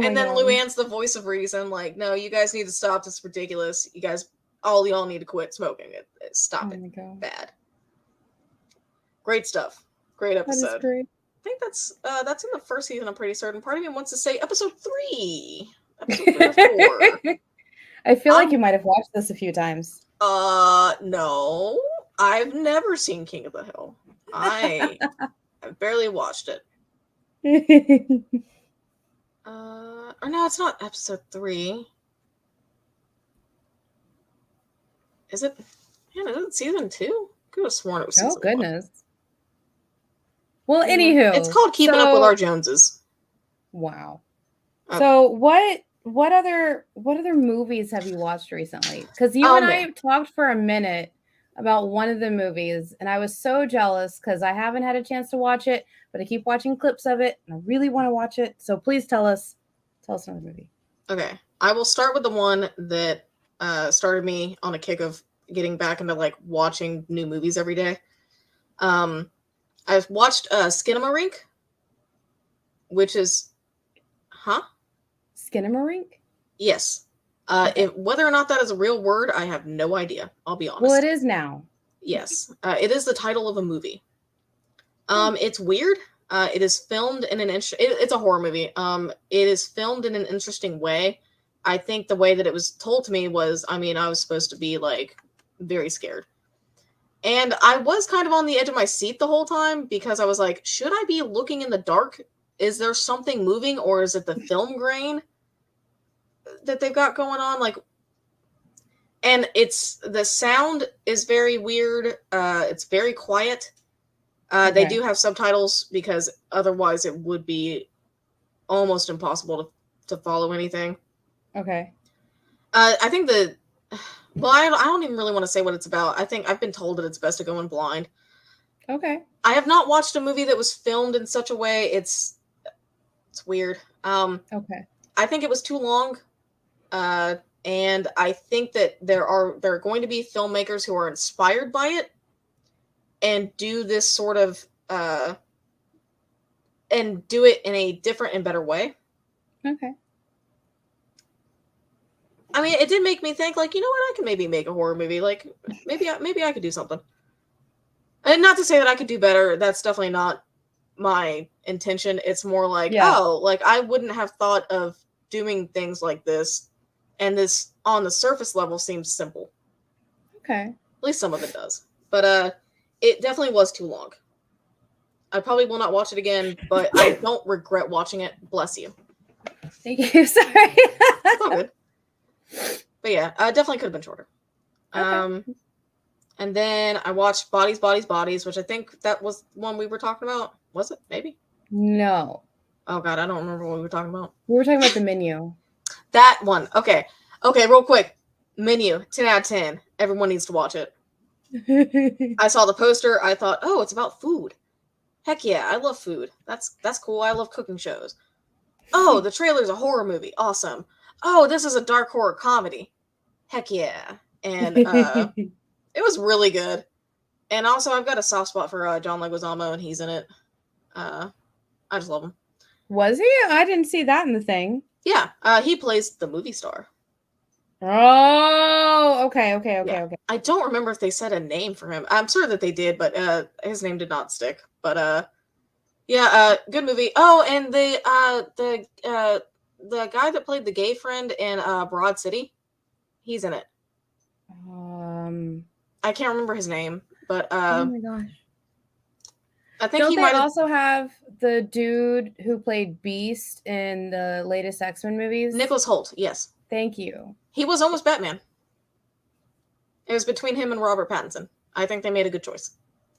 Speaker 1: And then Luann's the voice of reason, like, no, you guys need to stop. This is ridiculous. You guys, all y'all need to quit smoking. Stop it. Bad. Great stuff. Great episode.
Speaker 2: That is great.
Speaker 1: I think that's in the first season, I'm pretty certain. Part of me wants to say episode 3. Episode 3 or 4.
Speaker 2: I feel like you might have watched this a few times.
Speaker 1: No. I've never seen King of the Hill. I've barely watched it. Or no, it's not episode 3. Is it? Man, is it season 2? I could have sworn it was season 1.
Speaker 2: Oh, goodness. Well, anywho.
Speaker 1: It's called Keeping Up with Our Joneses.
Speaker 2: Wow. So what other movies have you watched recently? Because you and I talked for a minute about one of the movies, and I was so jealous because I haven't had a chance to watch it, but I keep watching clips of it, and I really want to watch it. So please tell us another movie.
Speaker 1: Okay. I will start with the one that started me on a kick of getting back into like watching new movies every day. I've watched Skinamarink, which is
Speaker 2: Skinamarink?
Speaker 1: Yes. Whether or not that is a real word, I have no idea. I'll be honest.
Speaker 2: Well, it is now.
Speaker 1: Yes. It is the title of a movie. It's weird. It is filmed in it's a horror movie. It is filmed in an interesting way. I think the way that it was told to me was, I was supposed to be like very scared. And I was kind of on the edge of my seat the whole time because I was like, should I be looking in the dark? Is there something moving, or is it the film grain that they've got going on? Like, And the sound is very weird. It's very quiet. They do have subtitles because otherwise it would be almost impossible to follow anything.
Speaker 2: Okay.
Speaker 1: I think I don't even really want to say what it's about. I think I've been told that it's best to go in blind.
Speaker 2: Okay.
Speaker 1: I have not watched a movie that was filmed in such a way. It's weird.
Speaker 2: Okay.
Speaker 1: I think it was too long. And I think that there are going to be filmmakers who are inspired by it and do this sort of and do it in a different and better way.
Speaker 2: Okay.
Speaker 1: I mean, it did make me think, like, you know what, I could maybe make a horror movie. Like, maybe I could do something. And not to say that I could do better. That's definitely not my intention. It's more like, like I wouldn't have thought of doing things like this, and this on the surface level seems simple.
Speaker 2: Okay.
Speaker 1: At least some of it does. But it definitely was too long. I probably will not watch it again, but I don't regret watching it. Bless you.
Speaker 2: Thank you. Sorry.
Speaker 1: It's all good. But yeah, definitely could have been shorter.
Speaker 2: Okay.
Speaker 1: And then I watched Bodies, Bodies, Bodies, which I think that was one we were talking about. Was it? Maybe?
Speaker 2: No.
Speaker 1: Oh god, I don't remember what we were talking about.
Speaker 2: We were talking about The Menu.
Speaker 1: That one. Okay, real quick. Menu, 10 out of 10. Everyone needs to watch it. I saw the poster. I thought, oh, it's about food. Heck yeah, I love food. That's cool. I love cooking shows. Oh, the trailer's a horror movie. Awesome. Oh, this is a dark horror comedy. Heck yeah. And it was really good. And also, I've got a soft spot for John Leguizamo, and he's in it. I just love him.
Speaker 2: Was he? I didn't see that in the thing.
Speaker 1: Yeah, he plays the movie star.
Speaker 2: Oh, okay.
Speaker 1: I don't remember if they said a name for him. I'm sure that they did, but his name did not stick. But good movie. Oh, and the guy that played the gay friend in Broad City, he's in it. I can't remember his name, but
Speaker 2: oh my gosh.
Speaker 1: I think
Speaker 2: Don't
Speaker 1: he
Speaker 2: they
Speaker 1: might
Speaker 2: also have the dude who played Beast in the latest X-Men movies?
Speaker 1: Nicholas Hoult, yes.
Speaker 2: Thank you.
Speaker 1: He was almost Batman. It was between him and Robert Pattinson. I think they made a good choice.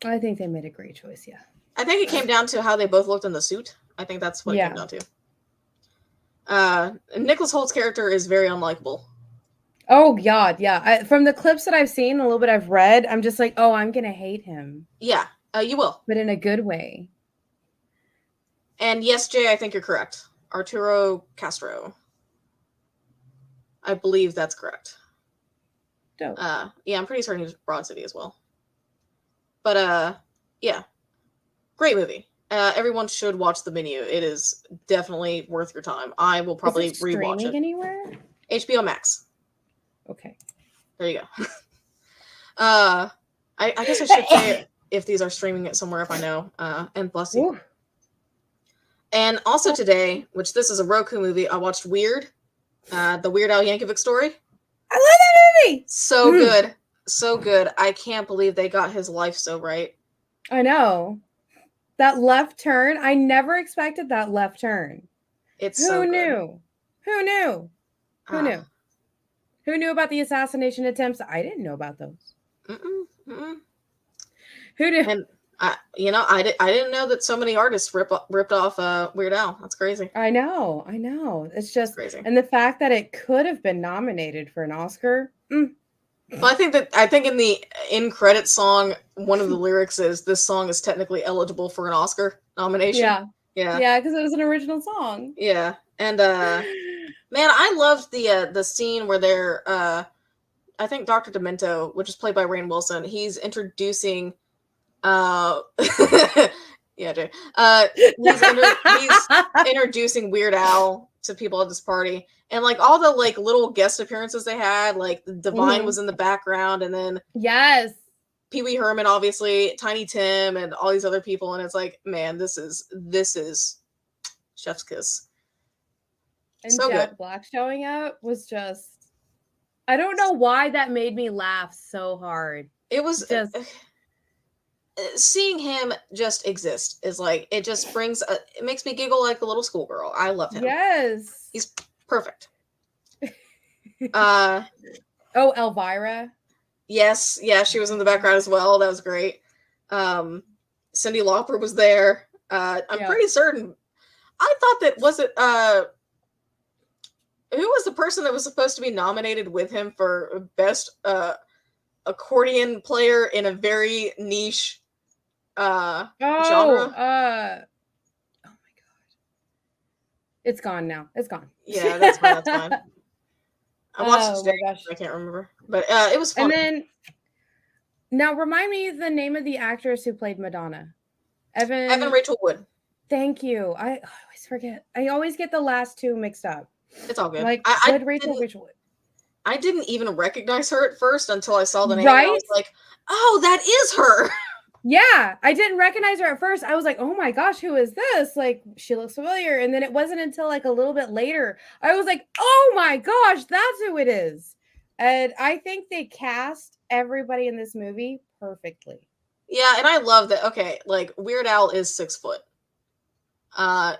Speaker 2: I think they made a great choice, yeah.
Speaker 1: I think it came down to how they both looked in the suit. I think that's what it came down to. Nicholas Holt's character is very unlikable.
Speaker 2: Oh, God, yeah. From the clips that I've seen, a little bit I've read, I'm just like, oh, I'm going to hate him.
Speaker 1: Yeah, you will.
Speaker 2: But in a good way.
Speaker 1: And yes, Jay, I think you're correct. Arturo Castro. I believe that's correct.
Speaker 2: Dope.
Speaker 1: Yeah, I'm pretty certain he was Broad City as well. But yeah. Great movie. Everyone should watch The Menu. It is definitely worth your time. I will probably rewatch it.
Speaker 2: Anywhere?
Speaker 1: HBO Max.
Speaker 2: Okay.
Speaker 1: There you go. I guess I should say if these are streaming it somewhere if I know. And bless you. Ooh. And also today, which this is a Roku movie, I watched Weird, the Weird Al Yankovic story.
Speaker 2: I love that movie.
Speaker 1: So good. So good. I can't believe they got his life so right.
Speaker 2: I know. That left turn. I never expected that left turn.
Speaker 1: It's so good.
Speaker 2: Who knew? Who knew? Who knew about the assassination attempts? I didn't know about those. Who knew?
Speaker 1: And I didn't know that so many artists ripped off Weird Al. That's crazy.
Speaker 2: I know. It's just
Speaker 1: crazy.
Speaker 2: And the fact that it could have been nominated for an Oscar.
Speaker 1: Well, I think in the in credit song, one of the lyrics is this song is technically eligible for an Oscar nomination.
Speaker 2: Yeah, because it was an original song.
Speaker 1: Yeah, and man, I loved the scene where they're I think Dr. Demento, which is played by Rainn Wilson, he's introducing yeah, Jay. He's introducing Weird Al to people at this party. And like all the like little guest appearances they had, like Divine was in the background, and then
Speaker 2: yes,
Speaker 1: Pee Wee Herman, obviously, Tiny Tim, and all these other people, and it's like, man, this is chef's kiss.
Speaker 2: And
Speaker 1: so
Speaker 2: Jack
Speaker 1: good.
Speaker 2: Black showing up was just, I don't know why that made me laugh so hard.
Speaker 1: It was just seeing him just exist is like, it just brings it makes me giggle like a little schoolgirl. I love him.
Speaker 2: Yes,
Speaker 1: he's perfect.
Speaker 2: Oh, Elvira.
Speaker 1: Yes, yeah, she was in the background as well. That was great. Cyndi Lauper was there. I'm pretty certain. I thought that was it. Who was the person that was supposed to be nominated with him for best accordion player in a very niche genre?
Speaker 2: Oh my god, it's gone now. It's gone.
Speaker 1: Yeah, that's fine. That's fine. I watched it today.
Speaker 2: My gosh.
Speaker 1: I can't remember, but it was fun.
Speaker 2: And then now remind me the name of the actress who played Madonna.
Speaker 1: Evan Rachel Wood.
Speaker 2: Thank you. I always forget. I always get the last two mixed up.
Speaker 1: It's all good.
Speaker 2: Like Rachel Wood.
Speaker 1: I didn't even recognize her at first until I saw the name.
Speaker 2: Right?
Speaker 1: And I was like, oh, that is her.
Speaker 2: Yeah, I didn't recognize her at first. I was like, oh my gosh, who is this? Like, she looks familiar. And then it wasn't until like a little bit later, I was like, oh my gosh, that's who it is. And I think they cast everybody in this movie perfectly.
Speaker 1: Yeah, and I love that. Okay, like Weird Al is 6 foot.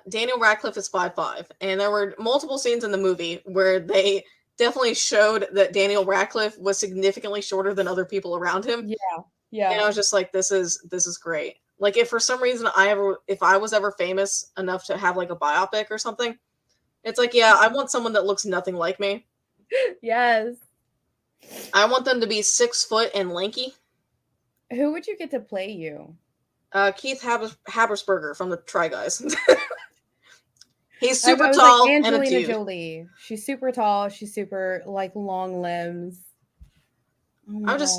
Speaker 1: Daniel Radcliffe is 5'5", and there were multiple scenes in the movie where they definitely showed that Daniel Radcliffe was significantly shorter than other people around him.
Speaker 2: Yeah.
Speaker 1: And I was just like, this is great. Like, if for some reason if I was ever famous enough to have like a biopic or something, it's like, yeah, I want someone that looks nothing like me.
Speaker 2: Yes.
Speaker 1: I want them to be 6 foot and lanky.
Speaker 2: Who would you get to play you?
Speaker 1: Keith Habersberger from the Try Guys. He's
Speaker 2: I
Speaker 1: super
Speaker 2: was
Speaker 1: tall
Speaker 2: like
Speaker 1: and a
Speaker 2: Angelina
Speaker 1: dude.
Speaker 2: Jolie. She's super tall. She's super like long limbs. Oh my
Speaker 1: I'm just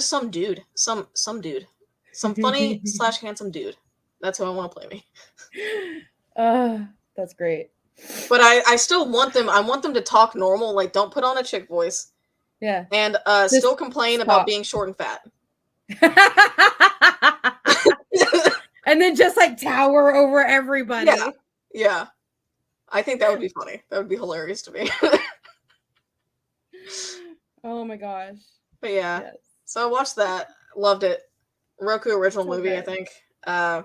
Speaker 1: some dude, some dude, some funny / handsome dude. That's who I want to play me.
Speaker 2: That's great.
Speaker 1: But I still want them. I want them to talk normal. Like, don't put on a chick voice.
Speaker 2: Yeah.
Speaker 1: And still complain about being short and fat.
Speaker 2: And then just like tower over everybody.
Speaker 1: Yeah. I think that would be funny. That would be hilarious to me.
Speaker 2: Oh my gosh.
Speaker 1: But yeah. Yes. So I watched that. Loved it. Roku original movie, I think. I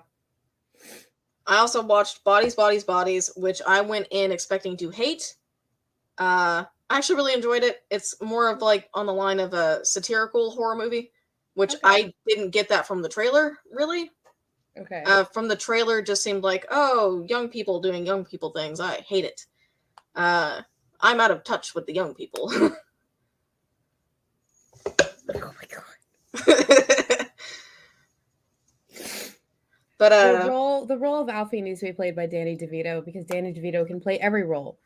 Speaker 1: also watched Bodies, Bodies, Bodies, which I went in expecting to hate. I actually really enjoyed it. It's more of like on the line of a satirical horror movie, which I didn't get that from the trailer, really.
Speaker 2: Okay.
Speaker 1: From the trailer, just seemed like, oh, young people doing young people things. I hate it. I'm out of touch with the young people.
Speaker 2: Oh my god.
Speaker 1: But
Speaker 2: the role of Alfie needs to be played by Danny DeVito, because Danny DeVito can play every role.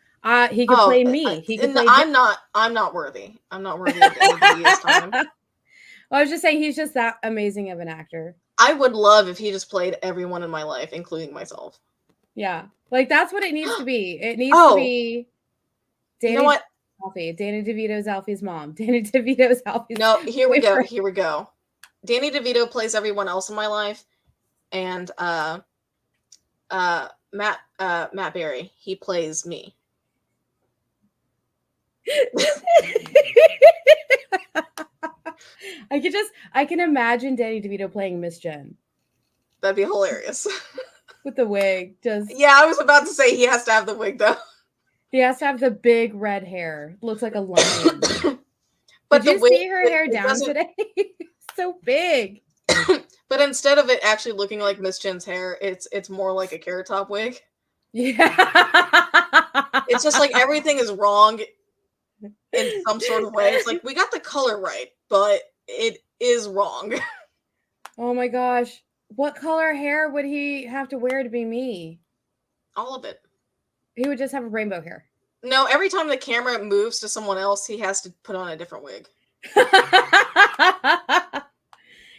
Speaker 2: He could play me. He could play.
Speaker 1: I'm not worthy. I'm not worthy of Danny DeVito's time.
Speaker 2: I was just saying, he's just that amazing of an actor.
Speaker 1: I would love if he just played everyone in my life, including myself.
Speaker 2: Yeah, like that's what it needs to be. It needs to be. Danny,
Speaker 1: you know what?
Speaker 2: Alfie. Danny DeVito's Alfie's mom. Danny DeVito's Alfie's.
Speaker 1: No, here we go. Here we go. Danny DeVito plays everyone else in my life, and Matt Berry, he plays me.
Speaker 2: I can imagine Danny DeVito playing Miss Jen.
Speaker 1: That'd be hilarious.
Speaker 2: With the wig.
Speaker 1: Yeah, I was about to say he has to have the wig though.
Speaker 2: He has to have the big red hair. Looks like a lion.
Speaker 1: But
Speaker 2: did you see her hair down today? So big.
Speaker 1: But instead of it actually looking like Miss Jen's hair, it's more like a Carrot Top wig.
Speaker 2: Yeah.
Speaker 1: It's just like everything is wrong in some sort of way. It's like, we got the color right, but it is wrong.
Speaker 2: Oh my gosh. What color hair would he have to wear to be me?
Speaker 1: All of it.
Speaker 2: He would just have a rainbow hair.
Speaker 1: No, every time the camera moves to someone else, he has to put on a different wig.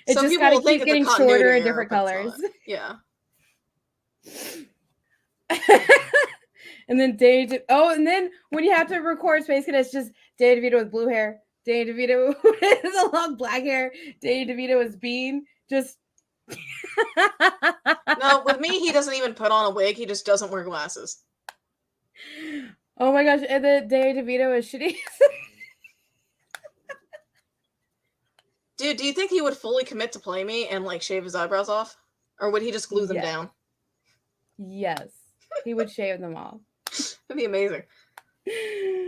Speaker 2: It
Speaker 1: Some
Speaker 2: just got to keep getting shorter in different colors.
Speaker 1: Yeah.
Speaker 2: And then and then when you have to record Space Cadettes, just Danny DeVito with blue hair, Danny DeVito with a long black hair, Danny DeVito with Bean. Just
Speaker 1: no, with me, he doesn't even put on a wig. He just doesn't wear glasses.
Speaker 2: Oh my gosh! And then Danny DeVito is shitty.
Speaker 1: Dude, do you think he would fully commit to play me and like shave his eyebrows off, or would he just glue them down?
Speaker 2: Yes, he would shave them off.
Speaker 1: That'd be amazing.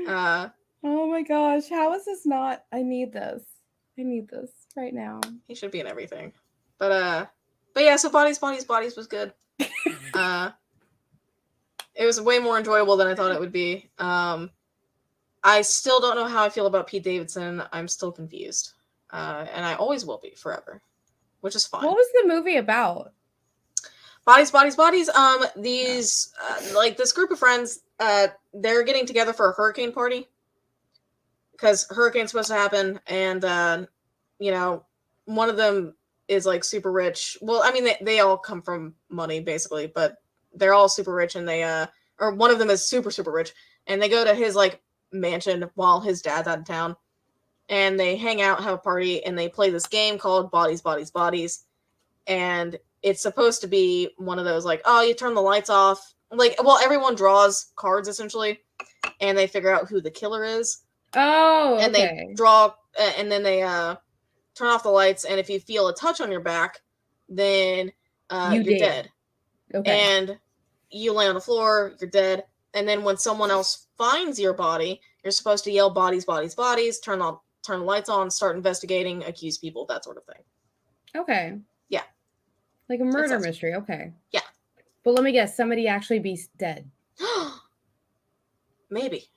Speaker 2: Oh my my gosh. How is this not? I need this. I need this right now.
Speaker 1: He should be in everything. But yeah, so Bodies was good. It was way more enjoyable than I thought it would be. I still don't know how I feel about Pete Davidson. I'm still confused. And I always will be forever, which is fine.
Speaker 2: What was the movie about?
Speaker 1: Bodies. These, like this group of friends, they're getting together for a hurricane party. Because hurricane's supposed to happen, and, you know, one of them is, like, super rich. Well, I mean, they all come from money, basically, but they're all super rich, and they, or one of them is super, super rich, and they go to his, like, mansion while his dad's out of town, and they hang out, have a party, and they play this game called Bodies, and it's supposed to be one of those, like, oh, you turn the lights off. Like, well, everyone draws cards, essentially, and they figure out who the killer is.
Speaker 2: Oh, okay.
Speaker 1: And they draw, and then they turn off the lights, and if you feel a touch on your back, then you're dead.
Speaker 2: Okay.
Speaker 1: And you lay on the floor, you're dead. And then when someone else finds your body, you're supposed to yell bodies, turn the lights on, start investigating, accuse people, that sort of thing.
Speaker 2: Okay.
Speaker 1: Yeah.
Speaker 2: Like a murder mystery. Okay.
Speaker 1: Yeah.
Speaker 2: But let me guess, somebody actually be dead.
Speaker 1: Maybe.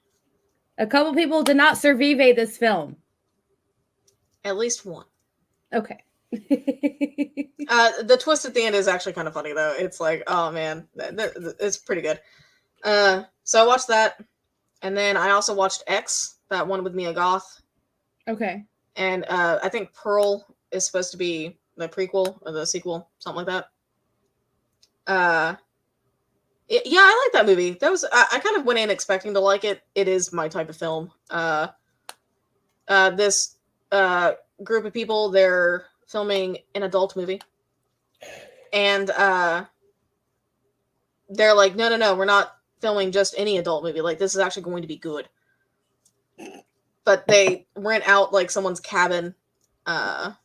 Speaker 2: A couple people did not survive this film.
Speaker 1: At least one.
Speaker 2: Okay.
Speaker 1: The twist at the end is actually kind of funny, though. It's like, oh man, it's pretty good. So I watched that, and then I also watched X, that one with Mia Goth. Okay. And I think Pearl is supposed to be the prequel or the sequel, something like that. Yeah, I like that movie. That was I kind of went in expecting to like it. It is my type of film. This group of people, they're filming an adult movie, and they're like, no, we're not filming just any adult movie. Like, this is actually going to be good. But they rent out like someone's cabin, cabin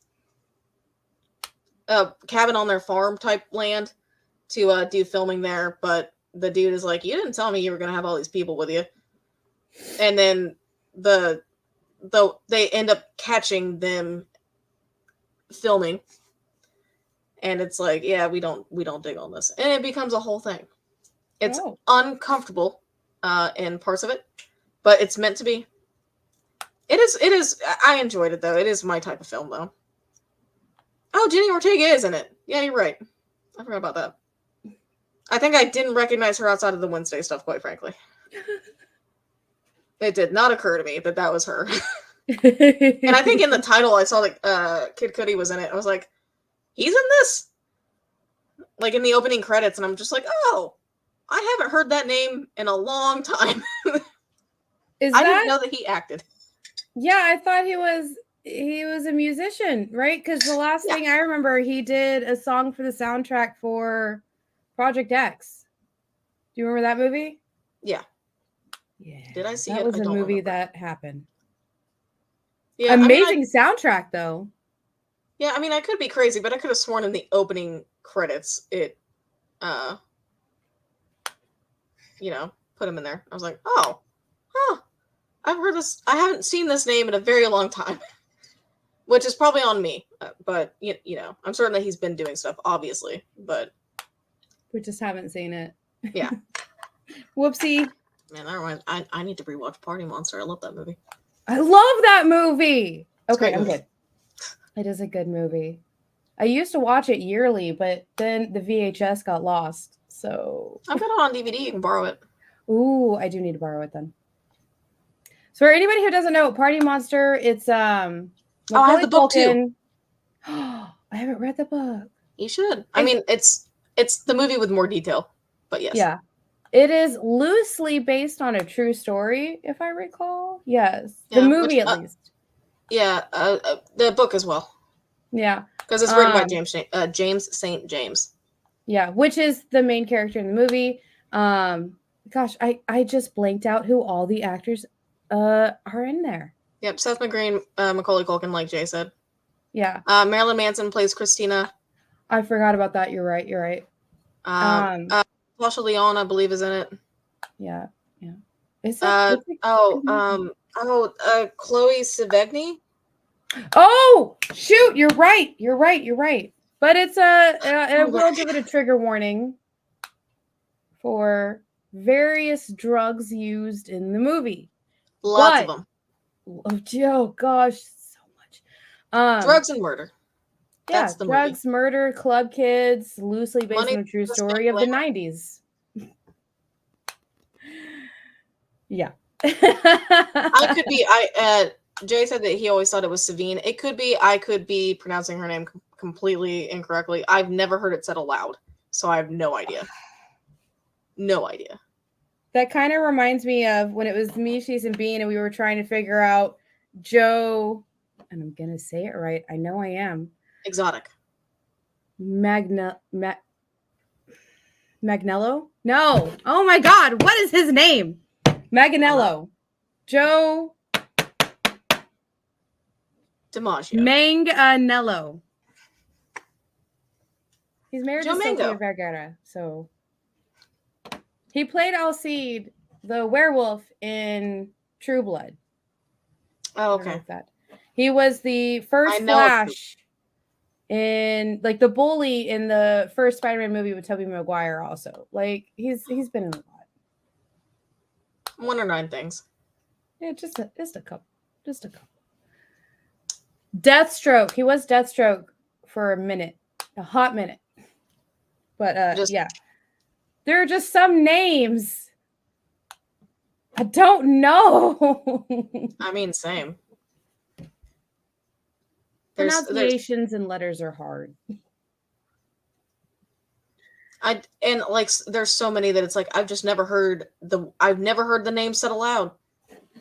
Speaker 1: on their farm type land to do filming there, but the dude is like, you didn't tell me you were gonna have all these people with you. And then they end up catching them filming, and it's like, yeah, we don't dig on this, and it becomes a whole thing. It's uncomfortable in parts of it, but it's meant to be. It is. I enjoyed it though. It is my type of film though. Oh, Jenny Ortega is in it. Yeah, you're right. I forgot about that. I think I didn't recognize her outside of the Wednesday stuff, quite frankly. It did not occur to me that was her. And I think in the title I saw that Kid Cudi was in it. I was like, he's in this? Like in the opening credits, and I'm just like, oh, I haven't heard that name in a long time. I didn't know that he acted.
Speaker 2: Yeah, I thought he was a musician, right? Because the last thing I remember, he did a song for the soundtrack for Project X. Do you remember that movie?
Speaker 1: Yeah.
Speaker 2: Yeah.
Speaker 1: Did I see
Speaker 2: that
Speaker 1: it?
Speaker 2: Was
Speaker 1: I
Speaker 2: a
Speaker 1: don't
Speaker 2: movie
Speaker 1: remember.
Speaker 2: That happened.
Speaker 1: Yeah,
Speaker 2: amazing soundtrack though.
Speaker 1: Yeah, I mean, I could be crazy, but I could have sworn in the opening credits it put him in there. I was like, oh, huh. I've heard this. I haven't seen this name in a very long time, which is probably on me. But I'm certain that he's been doing stuff, obviously, but
Speaker 2: we just haven't seen it.
Speaker 1: Yeah.
Speaker 2: Whoopsie.
Speaker 1: Man, that reminds. I need to rewatch Party Monster. I love that movie.
Speaker 2: I love that movie. Okay, I'm good. It is a good movie. I used to watch it yearly, but then the VHS got lost. So
Speaker 1: I've got it on DVD. You can borrow it.
Speaker 2: Ooh, I do need to borrow it then. So for anybody who doesn't know, Party Monster, it's
Speaker 1: I have the book too.
Speaker 2: I haven't read the book.
Speaker 1: You should. I mean, it's the movie with more detail, but yes.
Speaker 2: Yeah. It is loosely based on a true story, if I recall. Yes. The movie, at least.
Speaker 1: Yeah, the book as well.
Speaker 2: Yeah.
Speaker 1: Because it's written by James St. James.
Speaker 2: Yeah, which is the main character in the movie. Gosh, I just blanked out who all the actors are in there.
Speaker 1: Yep, Seth MacFarlane, Macaulay Culkin, like Jay said.
Speaker 2: Yeah.
Speaker 1: Marilyn Manson plays Christina.
Speaker 2: I forgot about that. You're right.
Speaker 1: Tasha Leon, I believe, is in it.
Speaker 2: Yeah. Is it?
Speaker 1: Chloe Sevigny.
Speaker 2: Oh, shoot! You're right. But it's I will give it a trigger warning for various drugs used in the movie.
Speaker 1: Lots of them.
Speaker 2: Oh gosh, so much.
Speaker 1: Drugs and murder.
Speaker 2: Yeah,
Speaker 1: That's the
Speaker 2: drugs,
Speaker 1: movie.
Speaker 2: murder, club kids, loosely based
Speaker 1: Money
Speaker 2: on a true
Speaker 1: to
Speaker 2: story of the
Speaker 1: speculate.
Speaker 2: 90s. Yeah.
Speaker 1: I could be. Jay said that he always thought it was Savine. It could be. I could be pronouncing her name completely incorrectly. I've never heard it said aloud, so I have no idea. No idea.
Speaker 2: That kind of reminds me of when it was me, She's, and Bean, and we were trying to figure out Joe, and I'm gonna say it right. I know I am.
Speaker 1: Exotic.
Speaker 2: Magnello? No. Oh my God. What is his name? Manganello. Joe
Speaker 1: DiMaggio.
Speaker 2: Manganello. He's married
Speaker 1: Joe
Speaker 2: to
Speaker 1: Mango.
Speaker 2: Sofia Vergara, so he played Alcide, the werewolf in True Blood.
Speaker 1: Oh, okay.
Speaker 2: He was the first Flash in, like, the bully in the first Spider-Man movie with Tobey Maguire. Also, like, he's been in a lot.
Speaker 1: 1 or 9 things.
Speaker 2: Yeah, just a couple. Deathstroke. He was Deathstroke for a hot minute. But yeah, there are just some names I don't know.
Speaker 1: I mean, same.
Speaker 2: Pronunciations and letters are hard.
Speaker 1: There's so many that it's like I've never heard the name said aloud.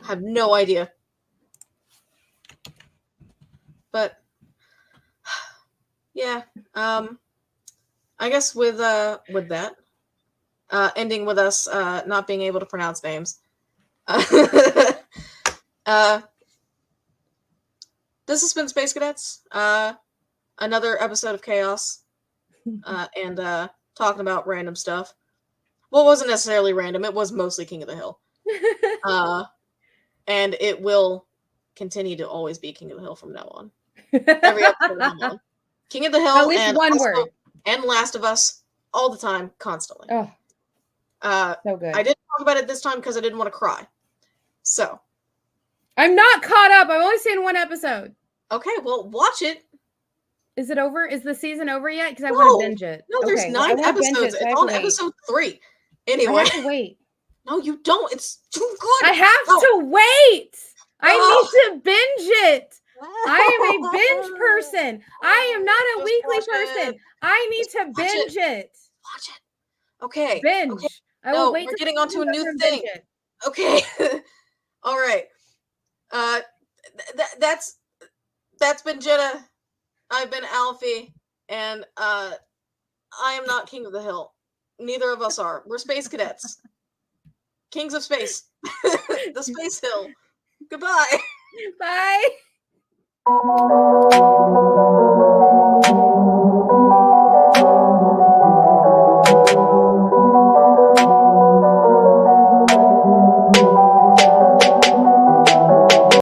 Speaker 1: I have no idea. But yeah, I guess with that, ending with us not being able to pronounce names. This has been Space Cadets. Another episode of Chaos, and talking about random stuff. Well, it wasn't necessarily random. It was mostly King of the Hill. And it will continue to always be King of the Hill from now on. Every episode I'm on. King of the Hill,
Speaker 2: at least
Speaker 1: and
Speaker 2: one word.
Speaker 1: And Last of Us, all the time, constantly.
Speaker 2: Oh, so good.
Speaker 1: I didn't talk about it this time because I didn't want to cry. So
Speaker 2: I'm not caught up. I've only seen one episode.
Speaker 1: Okay, well, watch it.
Speaker 2: Is it over? Is the season over yet? Because I want to binge it.
Speaker 1: No, there's 9 episodes. It's on episode 3. Anyway.
Speaker 2: I have to wait.
Speaker 1: No, you don't. It's too good.
Speaker 2: I have to wait. I need to binge it. I am a binge person. I am not a weekly person. I need to binge it.
Speaker 1: Watch it. Okay.
Speaker 2: Binge.
Speaker 1: Okay.
Speaker 2: I will wait.
Speaker 1: We're getting onto a new thing. Okay. All right. That's been Jena. I've been Alfie, and I am not King of the Hill. Neither of us are. We're Space Cadets. Kings of Space. The Space Hill. Goodbye.
Speaker 2: Bye.